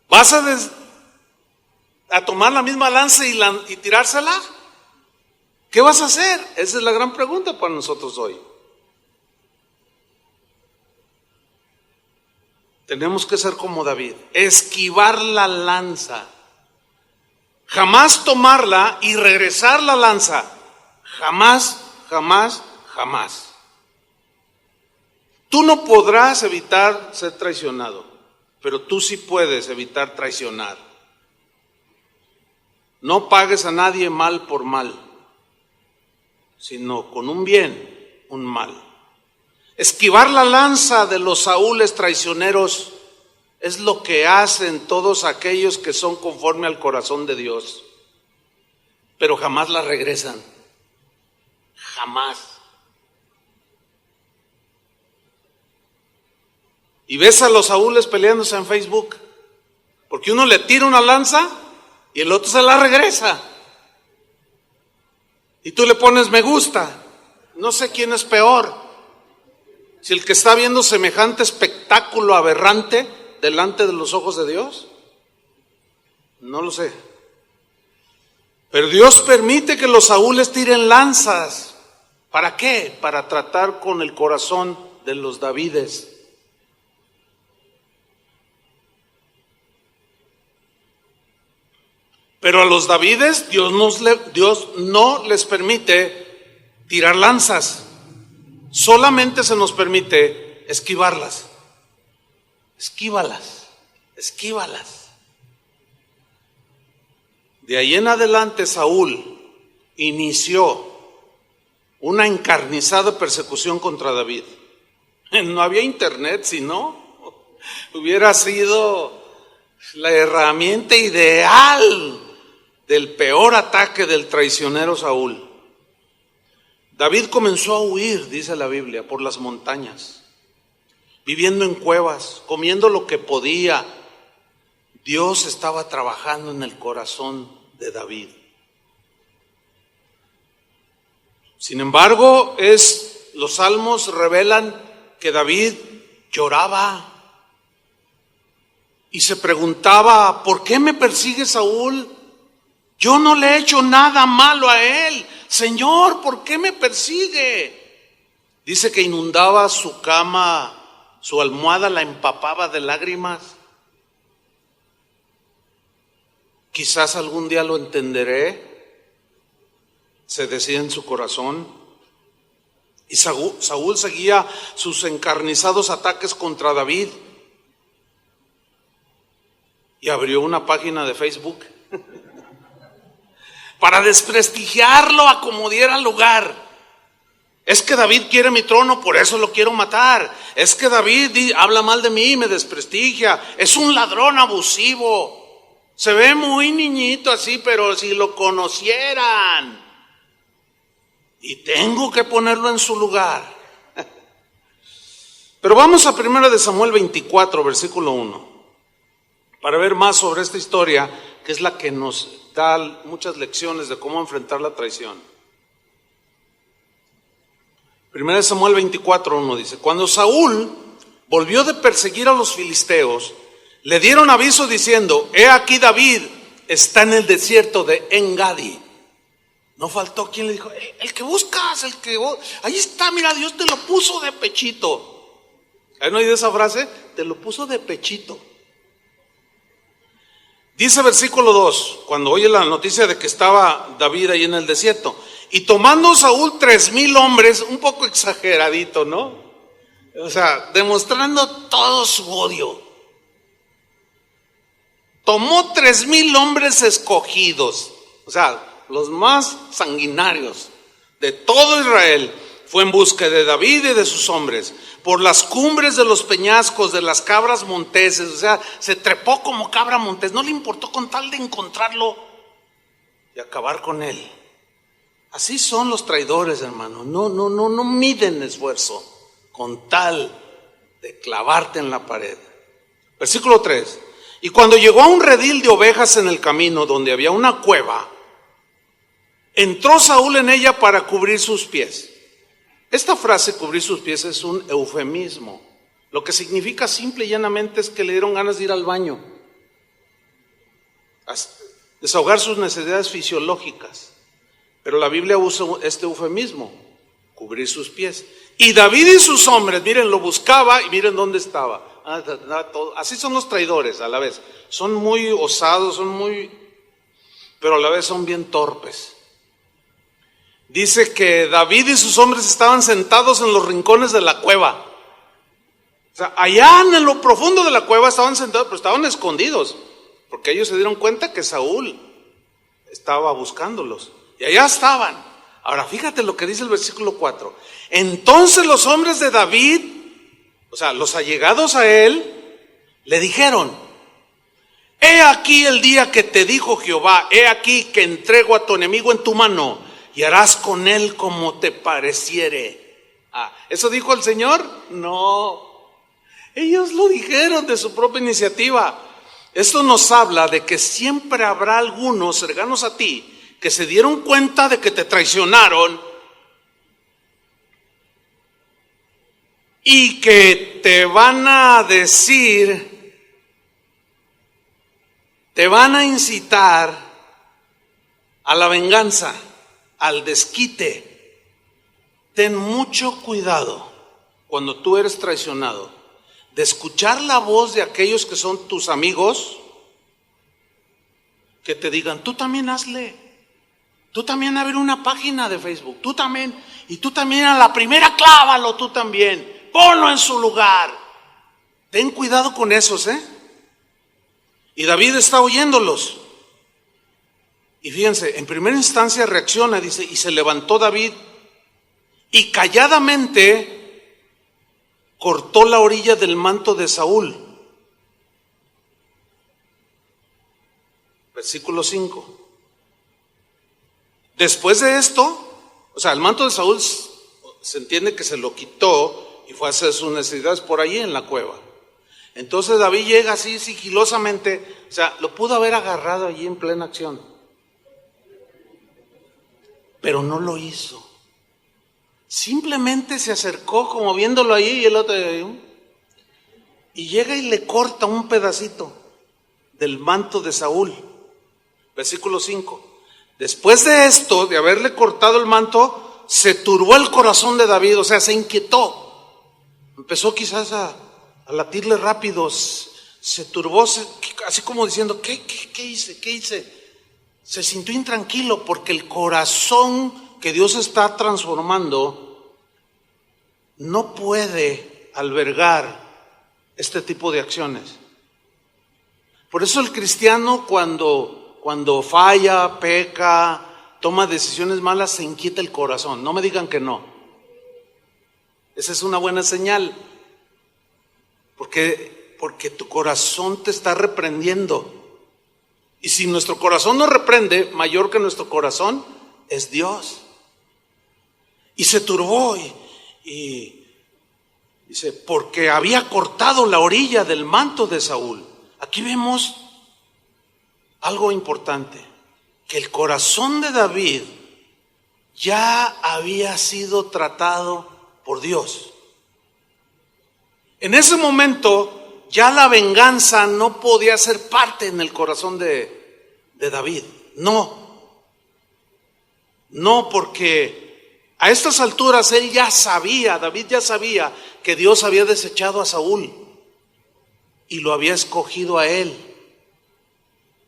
[SPEAKER 1] ¿Vas a tomar la misma lanza y tirársela? ¿Qué vas a hacer? Esa es la gran pregunta para nosotros hoy. Tenemos que ser como David, esquivar la lanza, jamás tomarla y regresar la lanza, jamás, jamás, jamás. Tú no podrás evitar ser traicionado, pero tú sí puedes evitar traicionar. No pagues a nadie mal por mal, sino con un bien, un mal. Esquivar la lanza de los Saúles traicioneros es lo que hacen todos aquellos que son conforme al corazón de Dios, pero jamás la regresan, jamás. Y ves a los Saúles peleándose en Facebook, porque uno le tira una lanza y el otro se la regresa. Y tú le pones me gusta. No sé quién es peor. Si el que está viendo semejante espectáculo aberrante delante de los ojos de Dios, no lo sé. Pero Dios permite que los Saúles tiren lanzas. ¿Para qué? Para tratar con el corazón de los Davides. Pero a los Davides Dios no les permite tirar lanzas. Solamente se nos permite esquivarlas. Esquívalas, esquívalas. De ahí en adelante Saúl inició una encarnizada persecución contra David. No había internet, sino hubiera sido la herramienta ideal del peor ataque del traicionero Saúl. David comenzó a huir, dice la Biblia, por las montañas, viviendo en cuevas, comiendo lo que podía. Dios estaba trabajando en el corazón de David. Sin embargo, los salmos revelan que David lloraba y se preguntaba, ¿por qué me persigue Saúl? Yo no le he hecho nada malo a él. Señor, ¿por qué me persigue? Dice que inundaba su cama, su almohada la empapaba de lágrimas. Quizás algún día lo entenderé, se decía en su corazón. Y Saúl seguía sus encarnizados ataques contra David. Y abrió una página de Facebook para desprestigiarlo a como diera lugar. Es que David quiere mi trono, por eso lo quiero matar. Es que David habla mal de mí, me desprestigia. Es un ladrón abusivo. Se ve muy niñito así, pero si lo conocieran. Y tengo que ponerlo en su lugar. Pero vamos a 1 de Samuel 24, versículo 1, para ver más sobre esta historia, que es la que nos da muchas lecciones de cómo enfrentar la traición. 1 de Samuel 24, 1 dice: cuando Saúl volvió de perseguir a los filisteos, le dieron aviso diciendo: he aquí David está en el desierto de En-Gadi. No faltó quien le dijo: el que buscas, ahí está, mira, Dios te lo puso de pechito. ¿Has oído esa frase? Te lo puso de pechito. Dice versículo 2, cuando oye la noticia de que estaba David ahí en el desierto, y tomando Saúl 3,000 hombres, un poco exageradito, ¿no? O sea, demostrando todo su odio. Tomó 3,000 hombres escogidos, o sea, los más sanguinarios de todo Israel. Fue en busca de David y de sus hombres, por las cumbres de los peñascos, de las cabras monteses, o sea, se trepó como cabra montés, no le importó con tal de encontrarlo y acabar con él. Así son los traidores, hermano, no miden esfuerzo con tal de clavarte en la pared. Versículo 3, y cuando llegó a un redil de ovejas en el camino donde había una cueva, entró Saúl en ella para cubrir sus pies. Esta frase, cubrir sus pies, es un eufemismo. Lo que significa simple y llanamente es que le dieron ganas de ir al baño, desahogar sus necesidades fisiológicas. Pero la Biblia usa este eufemismo, cubrir sus pies. Y David y sus hombres, miren, lo buscaba y miren dónde estaba. Así son los traidores a la vez. Son muy osados, pero a la vez son bien torpes. Dice que David y sus hombres estaban sentados en los rincones de la cueva. O sea, allá en lo profundo de la cueva estaban sentados, pero estaban escondidos, porque ellos se dieron cuenta que Saúl estaba buscándolos. Y allá estaban. Ahora fíjate lo que dice el versículo 4. Entonces los hombres de David, o sea, los allegados a él, le dijeron: he aquí el día que te dijo Jehová, he aquí que entrego a tu enemigo en tu mano, y harás con él como te pareciere. ¿Eso dijo el Señor? No. Ellos lo dijeron de su propia iniciativa. Esto nos habla de que siempre habrá algunos cercanos a ti que se dieron cuenta de que te traicionaron y que te van a decir, te van a incitar a la venganza, al desquite. Ten mucho cuidado cuando tú eres traicionado de escuchar la voz de aquellos que son tus amigos, que te digan: tú también hazle, tú también abre una página de Facebook, tú también, y tú también a la primera clávalo, tú también, ponlo en su lugar. Ten cuidado con esos, Y David está oyéndolos. Y fíjense, en primera instancia reacciona, dice, y se levantó David y calladamente cortó la orilla del manto de Saúl. Versículo 5. Después de esto, o sea, el manto de Saúl se entiende que se lo quitó y fue a hacer sus necesidades por allí en la cueva. Entonces David llega así sigilosamente, o sea, lo pudo haber agarrado allí en plena acción, pero no lo hizo. Simplemente se acercó como viéndolo ahí y el otro, y llega y le corta un pedacito del manto de Saúl. Versículo 5. Después de esto, de haberle cortado el manto, se turbó el corazón de David, o sea, se inquietó. Empezó quizás a latirle rápido, se turbó, así como diciendo: ¿qué hice? ¿Qué hice? Se sintió intranquilo porque el corazón que Dios está transformando no puede albergar este tipo de acciones. Por eso el cristiano cuando falla, peca, toma decisiones malas, se inquieta el corazón. No me digan que no. Esa es una buena señal. Porque tu corazón te está reprendiendo. Y si nuestro corazón nos reprende, mayor que nuestro corazón es Dios. Y se turbó y dice: porque había cortado la orilla del manto de Saúl. Aquí vemos algo importante, que el corazón de David ya había sido tratado por Dios. En ese momento ya la venganza no podía ser parte en el corazón de David. No, porque a estas alturas David ya sabía que Dios había desechado a Saúl y lo había escogido a él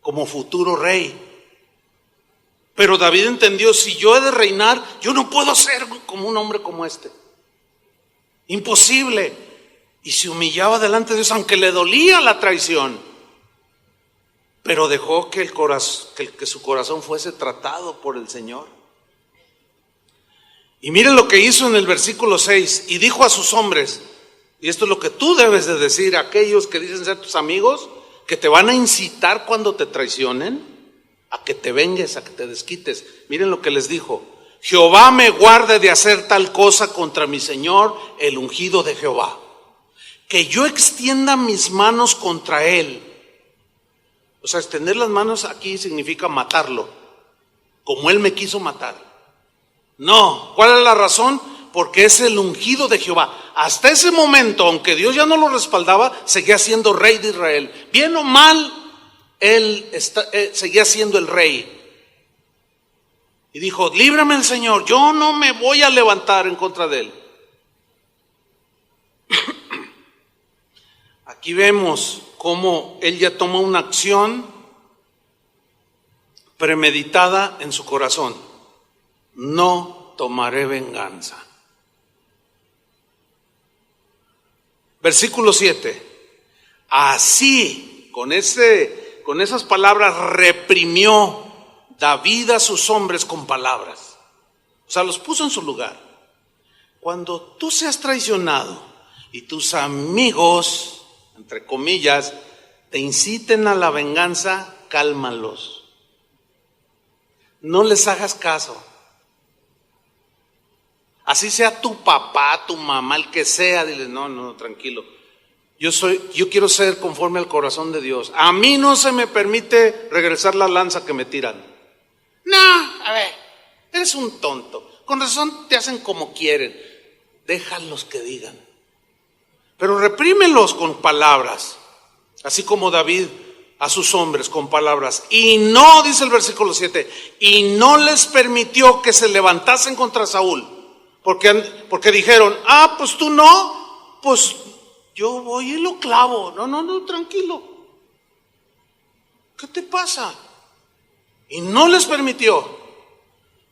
[SPEAKER 1] como futuro rey. Pero David entendió, si yo he de reinar, yo no puedo ser como un hombre como este. Imposible. Y se humillaba delante de Dios, aunque le dolía la traición. Pero dejó que su corazón fuese tratado por el Señor. Y miren lo que hizo en el versículo 6. Y dijo a sus hombres, y esto es lo que tú debes de decir a aquellos que dicen ser tus amigos, que te van a incitar cuando te traicionen, a que te vengues, a que te desquites. Miren lo que les dijo: Jehová me guarde de hacer tal cosa contra mi Señor, el ungido de Jehová, que yo extienda mis manos contra él. O sea, extender las manos aquí significa matarlo, como él me quiso matar. No, ¿cuál es la razón? Porque es el ungido de Jehová. Hasta ese momento, aunque Dios ya no lo respaldaba, seguía siendo rey de Israel. Bien o mal, él seguía siendo el rey. Y dijo: líbrame el Señor, yo no me voy a levantar en contra de él. Aquí vemos cómo él ya toma una acción premeditada en su corazón: no tomaré venganza. Versículo 7. Así, con esas palabras, reprimió David a sus hombres con palabras. O sea, los puso en su lugar. Cuando tú seas traicionado y tus amigos, entre comillas, te inciten a la venganza, cálmalos. No les hagas caso. Así sea tu papá, tu mamá, el que sea, dile: no, tranquilo. Yo quiero ser conforme al corazón de Dios. A mí no se me permite regresar la lanza que me tiran. No, a ver, eres un tonto. Con razón te hacen como quieren. Déjalos que digan. Pero reprímelos con palabras, así como David a sus hombres con palabras. Y no, dice el versículo 7, y no les permitió que se levantasen contra Saúl. Porque dijeron: pues tú no, pues yo voy y lo clavo. No, tranquilo. ¿Qué te pasa? Y no les permitió.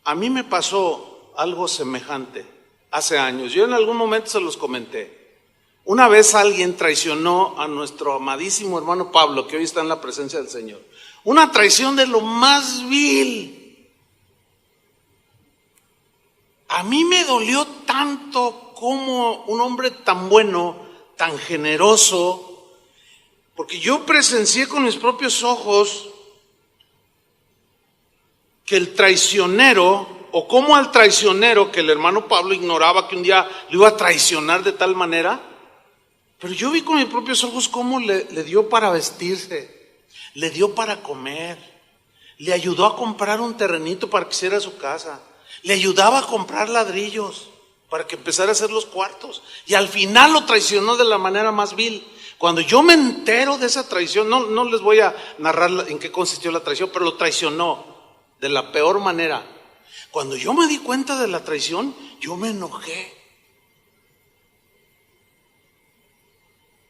[SPEAKER 1] A mí me pasó algo semejante hace años. Yo en algún momento se los comenté. Una vez alguien traicionó a nuestro amadísimo hermano Pablo, que hoy está en la presencia del Señor. Una traición de lo más vil. A mí me dolió tanto como un hombre tan bueno, tan generoso, porque yo presencié con mis propios ojos que el traicionero, o como al traicionero que el hermano Pablo ignoraba que un día lo iba a traicionar de tal manera, pero yo vi con mis propios ojos cómo le dio para vestirse, le dio para comer, le ayudó a comprar un terrenito para que hiciera su casa. Le ayudaba a comprar ladrillos para que empezara a hacer los cuartos. Y al final lo traicionó de la manera más vil. Cuando yo me entero de esa traición, no les voy a narrar en qué consistió la traición, pero lo traicionó de la peor manera. Cuando yo me di cuenta de la traición, yo me enojé.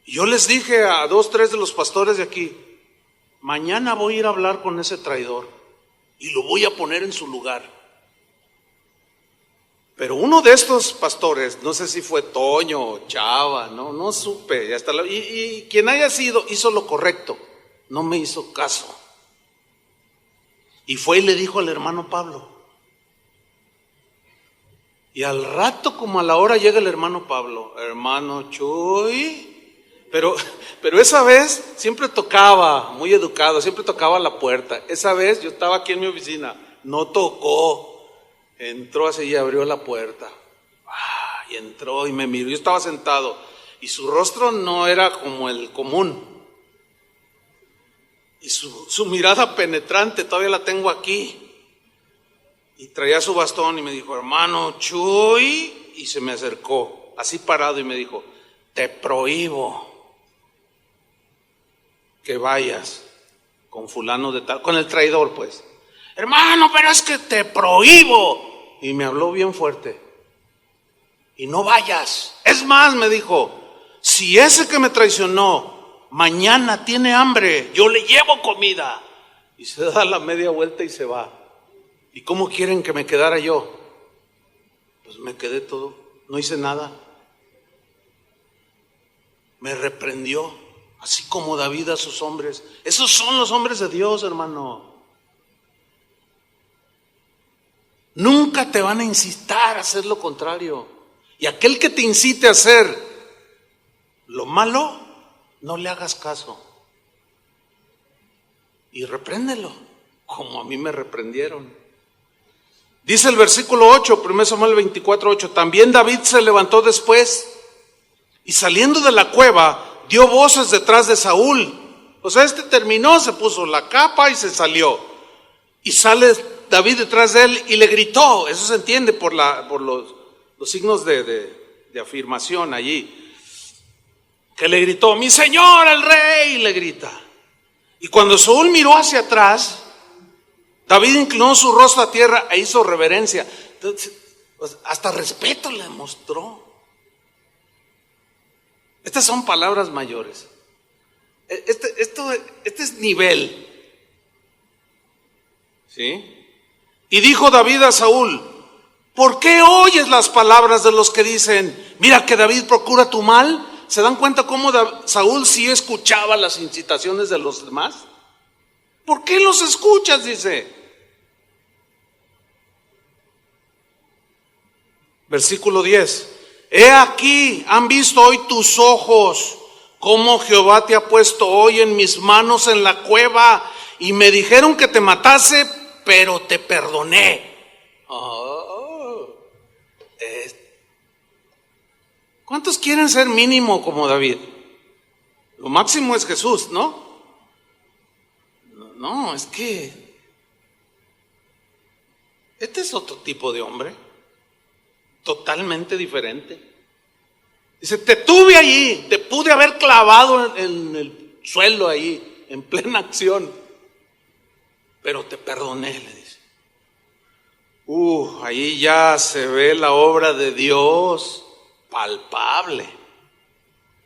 [SPEAKER 1] Y yo les dije a 2, 3 de los pastores de aquí: mañana voy a ir a hablar con ese traidor y lo voy a poner en su lugar. Pero uno de estos pastores, no sé si fue Toño o Chava, no supe, y quien haya sido, hizo lo correcto, no me hizo caso. Y fue y le dijo al hermano Pablo. Y al rato, como a la hora, llega el hermano Pablo: hermano Chuy. Pero esa vez siempre tocaba, muy educado, siempre tocaba la puerta. Esa vez yo estaba aquí en mi oficina, no tocó. Entró así y abrió la puerta. Y entró y me miró. Yo estaba sentado y su rostro no era como el común. Y su mirada penetrante todavía la tengo aquí. Y traía su bastón y me dijo: hermano Chuy. Y se me acercó, así parado, y me dijo: te prohíbo que vayas con fulano de tal, con el traidor, pues. Hermano, pero es que te prohíbo. Y me habló bien fuerte. Y no vayas. Es más, me dijo: si ese que me traicionó mañana tiene hambre, yo le llevo comida. Y se da la media vuelta y se va. ¿Y cómo quieren que me quedara yo? Pues me quedé todo, no hice nada. Me reprendió, así como David a sus hombres. Esos son los hombres de Dios, hermano. Nunca te van a incitar a hacer lo contrario. Y aquel que te incite a hacer lo malo, no le hagas caso. Y repréndelo, como a mí me reprendieron. Dice el versículo 8, 1 Samuel 24:8, también David se levantó después y saliendo de la cueva dio voces detrás de Saúl. O sea, terminó, se puso la capa y se salió. Y sale David detrás de él y le gritó. Eso se entiende por los signos de afirmación allí. Que le gritó, mi señor el rey, le grita. Y cuando Saúl miró hacia atrás, David inclinó su rostro a tierra e hizo reverencia. Entonces, pues, hasta respeto le mostró. Estas son palabras mayores. Este es nivel. ¿Sí? Y dijo David a Saúl, ¿por qué oyes las palabras de los que dicen, mira que David procura tu mal? ¿Se dan cuenta cómo Saúl sí escuchaba las incitaciones de los demás? ¿Por qué los escuchas? Dice. Versículo 10. He aquí, han visto hoy tus ojos, cómo Jehová te ha puesto hoy en mis manos en la cueva, y me dijeron que te matase, pero te perdoné. ¿Cuántos quieren ser mínimo como David? Lo máximo es Jesús, ¿no? No, es que este es otro tipo de hombre, totalmente diferente. Dice, te tuve allí, te pude haber clavado en el suelo ahí, en plena acción, pero te perdoné, le dice. Ahí ya se ve la obra de Dios palpable.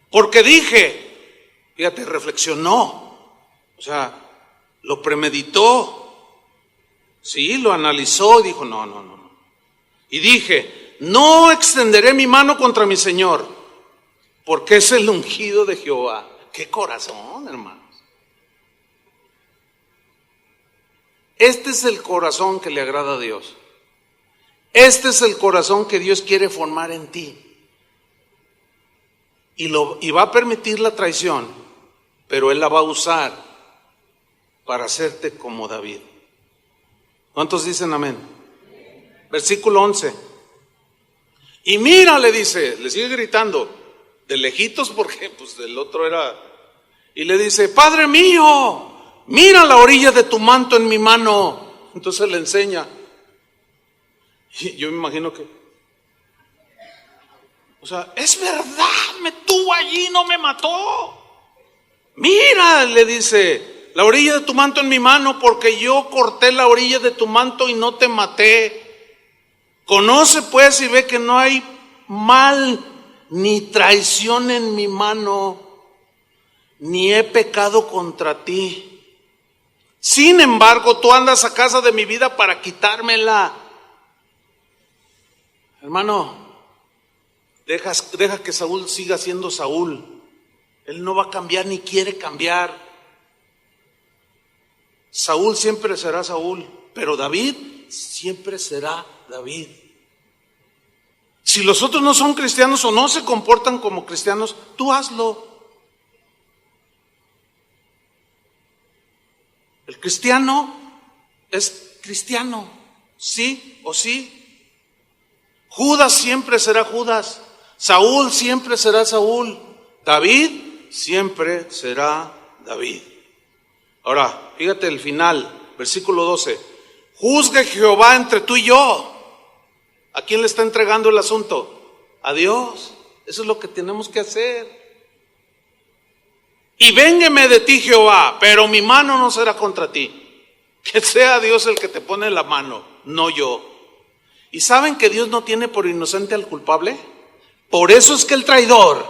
[SPEAKER 1] Porque dije, fíjate, reflexionó, o sea, lo premeditó, sí, lo analizó y dijo, no. Y dije, no extenderé mi mano contra mi Señor, porque es el ungido de Jehová. ¡Qué corazón, hermanos! Este es el corazón que le agrada a Dios. Este es el corazón que Dios quiere formar en ti. Y va a permitir la traición, pero Él la va a usar para hacerte como David. ¿Cuántos dicen amén? Versículo 11. Y mira, le dice, le sigue gritando, de lejitos porque pues del otro era, y le dice, Padre mío, mira la orilla de tu manto en mi mano. Entonces le enseña. Y yo me imagino que, o sea, es verdad, me tuvo allí, no me mató. Mira, le dice, la orilla de tu manto en mi mano, porque yo corté la orilla de tu manto y no te maté. Conoce pues y ve que no hay mal ni traición en mi mano, ni he pecado contra ti. Sin embargo, tú andas a casa de mi vida para quitármela. Hermano, deja que Saúl siga siendo Saúl. Él no va a cambiar ni quiere cambiar. Saúl siempre será Saúl, pero David siempre será David. Si los otros no son cristianos o no se comportan como cristianos, tú hazlo. El cristiano es cristiano, sí o sí. Judas siempre será Judas. Saúl siempre será Saúl. David siempre será David. Ahora, fíjate el final, versículo 12. Juzgue Jehová entre tú y yo. ¿A quién le está entregando el asunto? A Dios. Eso es lo que tenemos que hacer. Y véngueme de ti, Jehová, pero mi mano no será contra ti. Que sea Dios el que te pone la mano, no yo. ¿Y saben que Dios no tiene por inocente al culpable? Por eso es que el traidor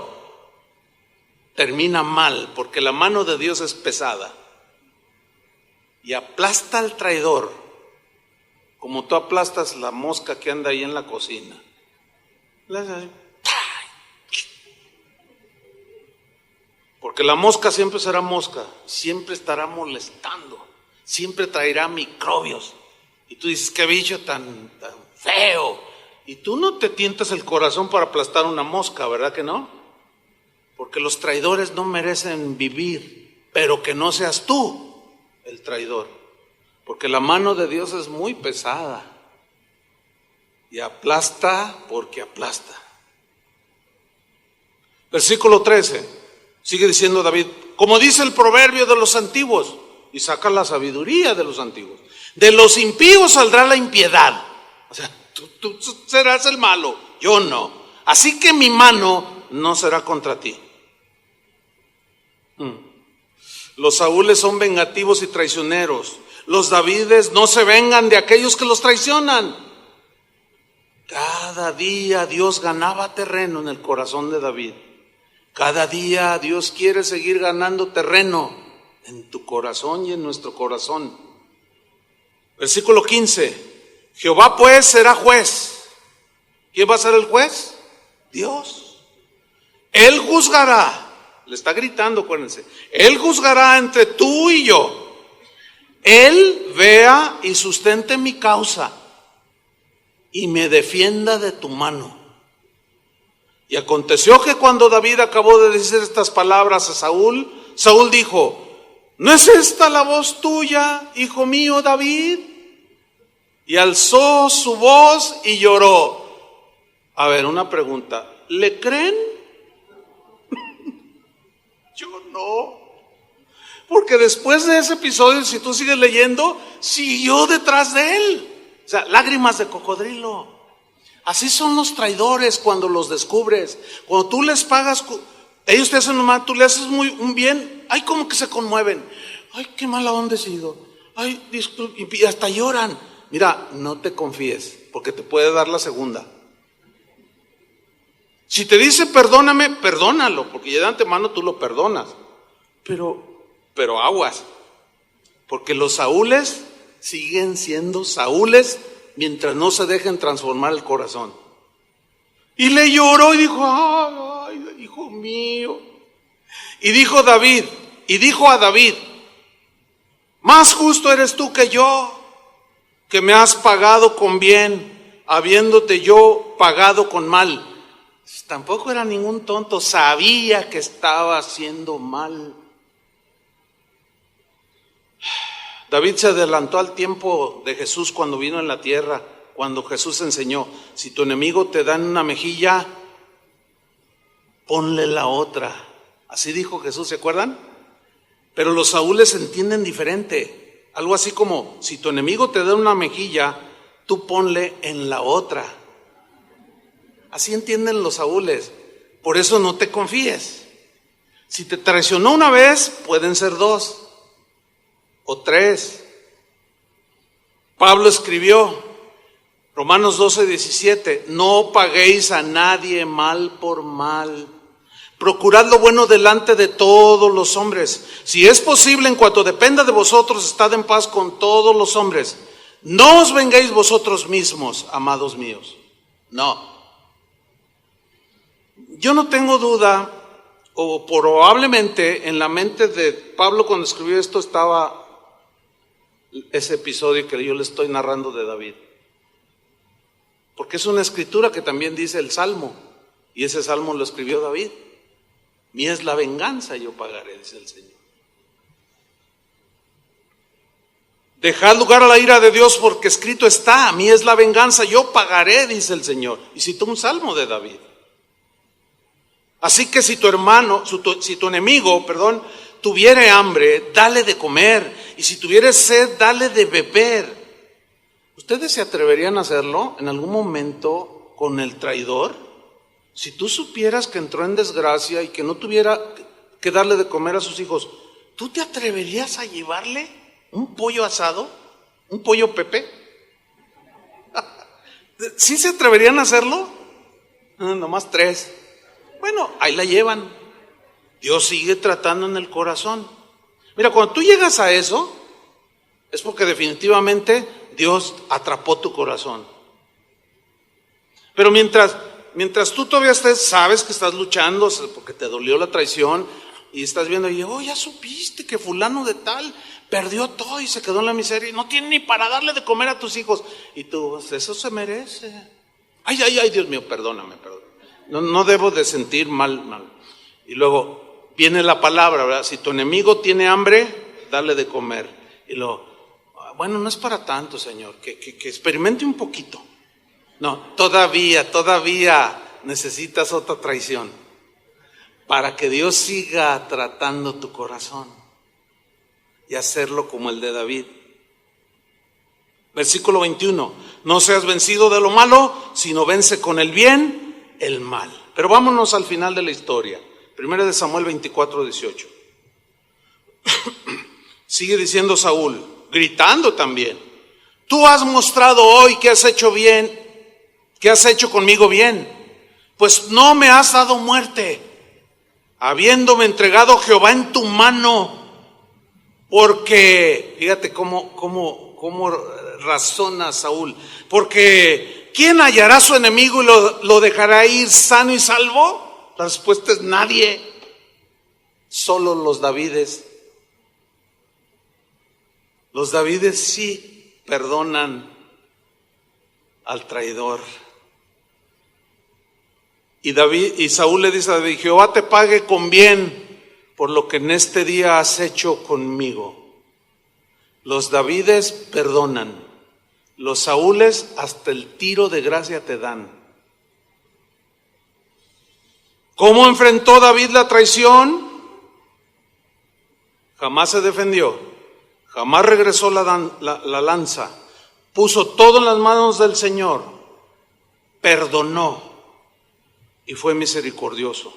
[SPEAKER 1] termina mal, porque la mano de Dios es pesada. y aplasta al traidor, como tú aplastas la mosca que anda ahí en la cocina. Le haces así. Porque la mosca siempre será mosca, siempre estará molestando, siempre traerá microbios. Y tú dices, qué bicho tan feo. Y tú no te tientas el corazón para aplastar una mosca, ¿verdad que no? Porque los traidores no merecen vivir, pero que no seas tú el traidor. Porque la mano de Dios es muy pesada y aplasta porque aplasta. Versículo 13. Sigue diciendo David, como dice el proverbio de los antiguos, y saca la sabiduría de los antiguos, de los impíos saldrá la impiedad. O sea, tú serás el malo, yo no. Así que mi mano no será contra ti. Los Saúles son vengativos y traicioneros. Los Davides no se vengan de aquellos que los traicionan. Cada día Dios ganaba terreno en el corazón de David. Cada día Dios quiere seguir ganando terreno en tu corazón y en nuestro corazón. Versículo 15. Jehová pues será juez. ¿Quién va a ser el juez? Dios. Él juzgará. Le está gritando, acuérdense. Él juzgará entre tú y yo. Él vea y sustente mi causa y me defienda de tu mano. Y aconteció que cuando David acabó de decir estas palabras a Saúl, Saúl dijo, ¿no es esta la voz tuya, hijo mío David? Y alzó su voz y lloró. A ver, una pregunta, ¿le creen? Yo no. Porque después de ese episodio, si tú sigues leyendo, siguió detrás de él. O sea, lágrimas de cocodrilo. Así son los traidores cuando los descubres. Cuando tú les pagas, ellos te hacen un mal, tú le haces un bien, ay, como que se conmueven. Ay, qué mala onda he sido. Ay, disculpe, y hasta lloran. Mira, no te confíes, porque te puede dar la segunda. Si te dice perdóname, perdónalo, porque ya de antemano tú lo perdonas. Pero aguas, porque los Saúles siguen siendo Saúles mientras no se dejen transformar el corazón. Y le lloró y dijo, ay, hijo mío. Y dijo a David, más justo eres tú que yo, que me has pagado con bien, habiéndote yo pagado con mal. Tampoco era ningún tonto, sabía que estaba haciendo mal. David se adelantó al tiempo de Jesús cuando vino en la tierra, cuando Jesús enseñó, si tu enemigo te da en una mejilla, ponle la otra. Así dijo Jesús, ¿se acuerdan? Pero los Saúles entienden diferente. Algo así como, si tu enemigo te da una mejilla, tú ponle en la otra. Así entienden los Saúles. Por eso no te confíes. Si te traicionó una vez, pueden ser dos o tres. Pablo escribió, Romanos 12:17, no paguéis a nadie mal por mal. Procurad lo bueno delante de todos los hombres. Si es posible, en cuanto dependa de vosotros, estad en paz con todos los hombres. No os vengáis vosotros mismos, amados míos. No. Yo no tengo duda, o probablemente en la mente de Pablo cuando escribió esto estaba ese episodio que yo le estoy narrando de David. Porque es una escritura que también dice el Salmo, y ese Salmo lo escribió David. Mía es la venganza, yo pagaré, dice el Señor. Dejad lugar a la ira de Dios, porque escrito está, mía es la venganza, yo pagaré, dice el Señor. Y citó un Salmo de David. Así que si tu enemigo, tuviere hambre, dale de comer. Y si tuviere sed, dale de beber. ¿Ustedes se atreverían a hacerlo en algún momento con el traidor? Si tú supieras que entró en desgracia y que no tuviera que darle de comer a sus hijos, ¿tú te atreverías a llevarle un pollo asado? ¿Un pollo Pepe? ¿Sí se atreverían a hacerlo? Nomás 3. Bueno, ahí la llevan. Dios sigue tratando en el corazón. Mira, cuando tú llegas a eso, es porque definitivamente Dios atrapó tu corazón. Pero mientras tú todavía sabes que estás luchando porque te dolió la traición y estás viendo y ya supiste que fulano de tal perdió todo y se quedó en la miseria y no tiene ni para darle de comer a tus hijos. Y tú, eso se merece. Ay, Dios mío, perdóname. No debo de sentir mal. Y luego viene la palabra, ¿verdad? Si tu enemigo tiene hambre, dale de comer. Y luego, bueno, no es para tanto, Señor, que experimente un poquito. No, todavía necesitas otra traición para que Dios siga tratando tu corazón y hacerlo como el de David. Versículo 21, no seas vencido de lo malo, sino vence con el bien el mal. Pero vámonos al final de la historia. 1 de Samuel 24:18. Sigue diciendo Saúl, gritando también, tú has mostrado hoy que has hecho bien, que has hecho conmigo bien, pues no me has dado muerte, habiéndome entregado Jehová en tu mano, porque, fíjate cómo razona Saúl, porque ¿quién hallará a su enemigo y lo dejará ir sano y salvo? La respuesta es nadie, solo los Davides. Los Davides sí perdonan al traidor. Y Saúl le dice a David, Jehová te pague con bien por lo que en este día has hecho conmigo. Los Davides perdonan, los Saúles hasta el tiro de gracia te dan. ¿Cómo enfrentó David la traición? Jamás se defendió, jamás regresó la lanza, puso todo en las manos del Señor, perdonó y fue misericordioso,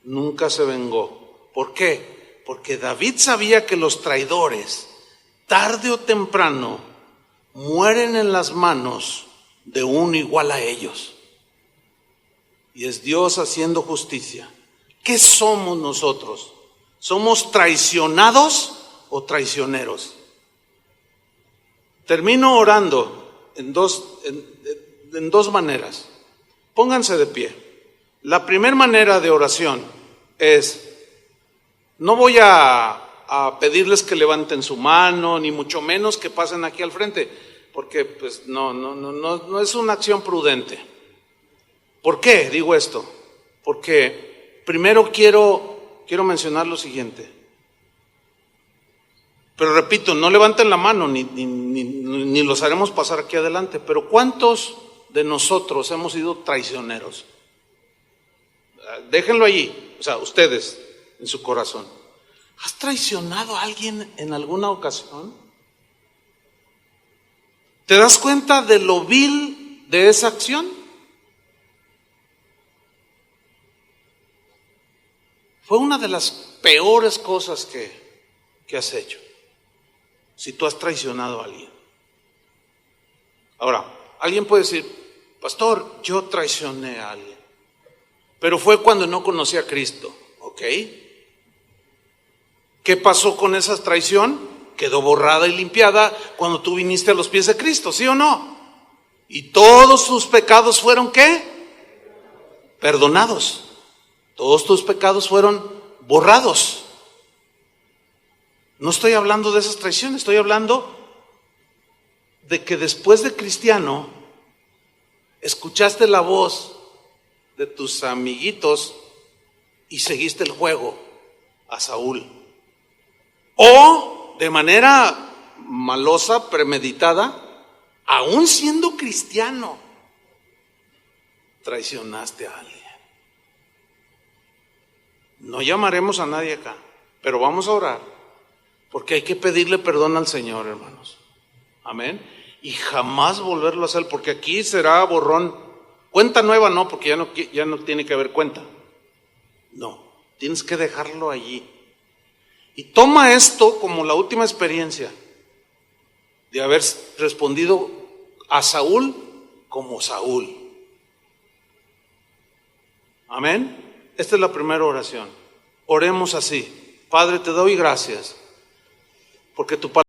[SPEAKER 1] nunca se vengó. ¿Por qué? Porque David sabía que los traidores, tarde o temprano, mueren en las manos de uno igual a ellos. Y es Dios haciendo justicia. ¿Qué somos nosotros? ¿Somos traicionados o traicioneros? Termino orando en dos maneras. Pónganse de pie. La primera manera de oración es, no voy a pedirles que levanten su mano, ni mucho menos que pasen aquí al frente, porque pues no es una acción prudente. ¿Por qué digo esto? Porque primero quiero mencionar lo siguiente. Pero repito, no levanten la mano, ni los haremos pasar aquí adelante, pero ¿cuántos de nosotros hemos sido traicioneros? Déjenlo allí, o sea, ustedes en su corazón. ¿Has traicionado a alguien en alguna ocasión? ¿Te das cuenta de lo vil de esa acción? Fue una de las peores cosas que has hecho, si tú has traicionado a alguien. Ahora, alguien puede decir, pastor, yo traicioné a alguien, pero fue cuando no conocí a Cristo, ¿ok? ¿Qué pasó con esa traición? Quedó borrada y limpiada cuando tú viniste a los pies de Cristo, ¿sí o no? Y todos tus pecados fueron ¿qué? Perdonados. Todos tus pecados fueron borrados. No estoy hablando de esas traiciones, estoy hablando de que después de cristiano escuchaste la voz de tus amiguitos y seguiste el juego a Saúl. O de manera malosa, premeditada, aún siendo cristiano, traicionaste a alguien. No llamaremos a nadie acá, pero vamos a orar, porque hay que pedirle perdón al Señor, hermanos. Amén. Y jamás volverlo a hacer, porque aquí será borrón. Cuenta nueva no, porque ya no tiene que haber cuenta. No, tienes que dejarlo allí. Y toma esto como la última experiencia de haber respondido a Saúl como Saúl. Amén. Esta es la primera oración. Oremos así. Padre, te doy gracias porque tu palabra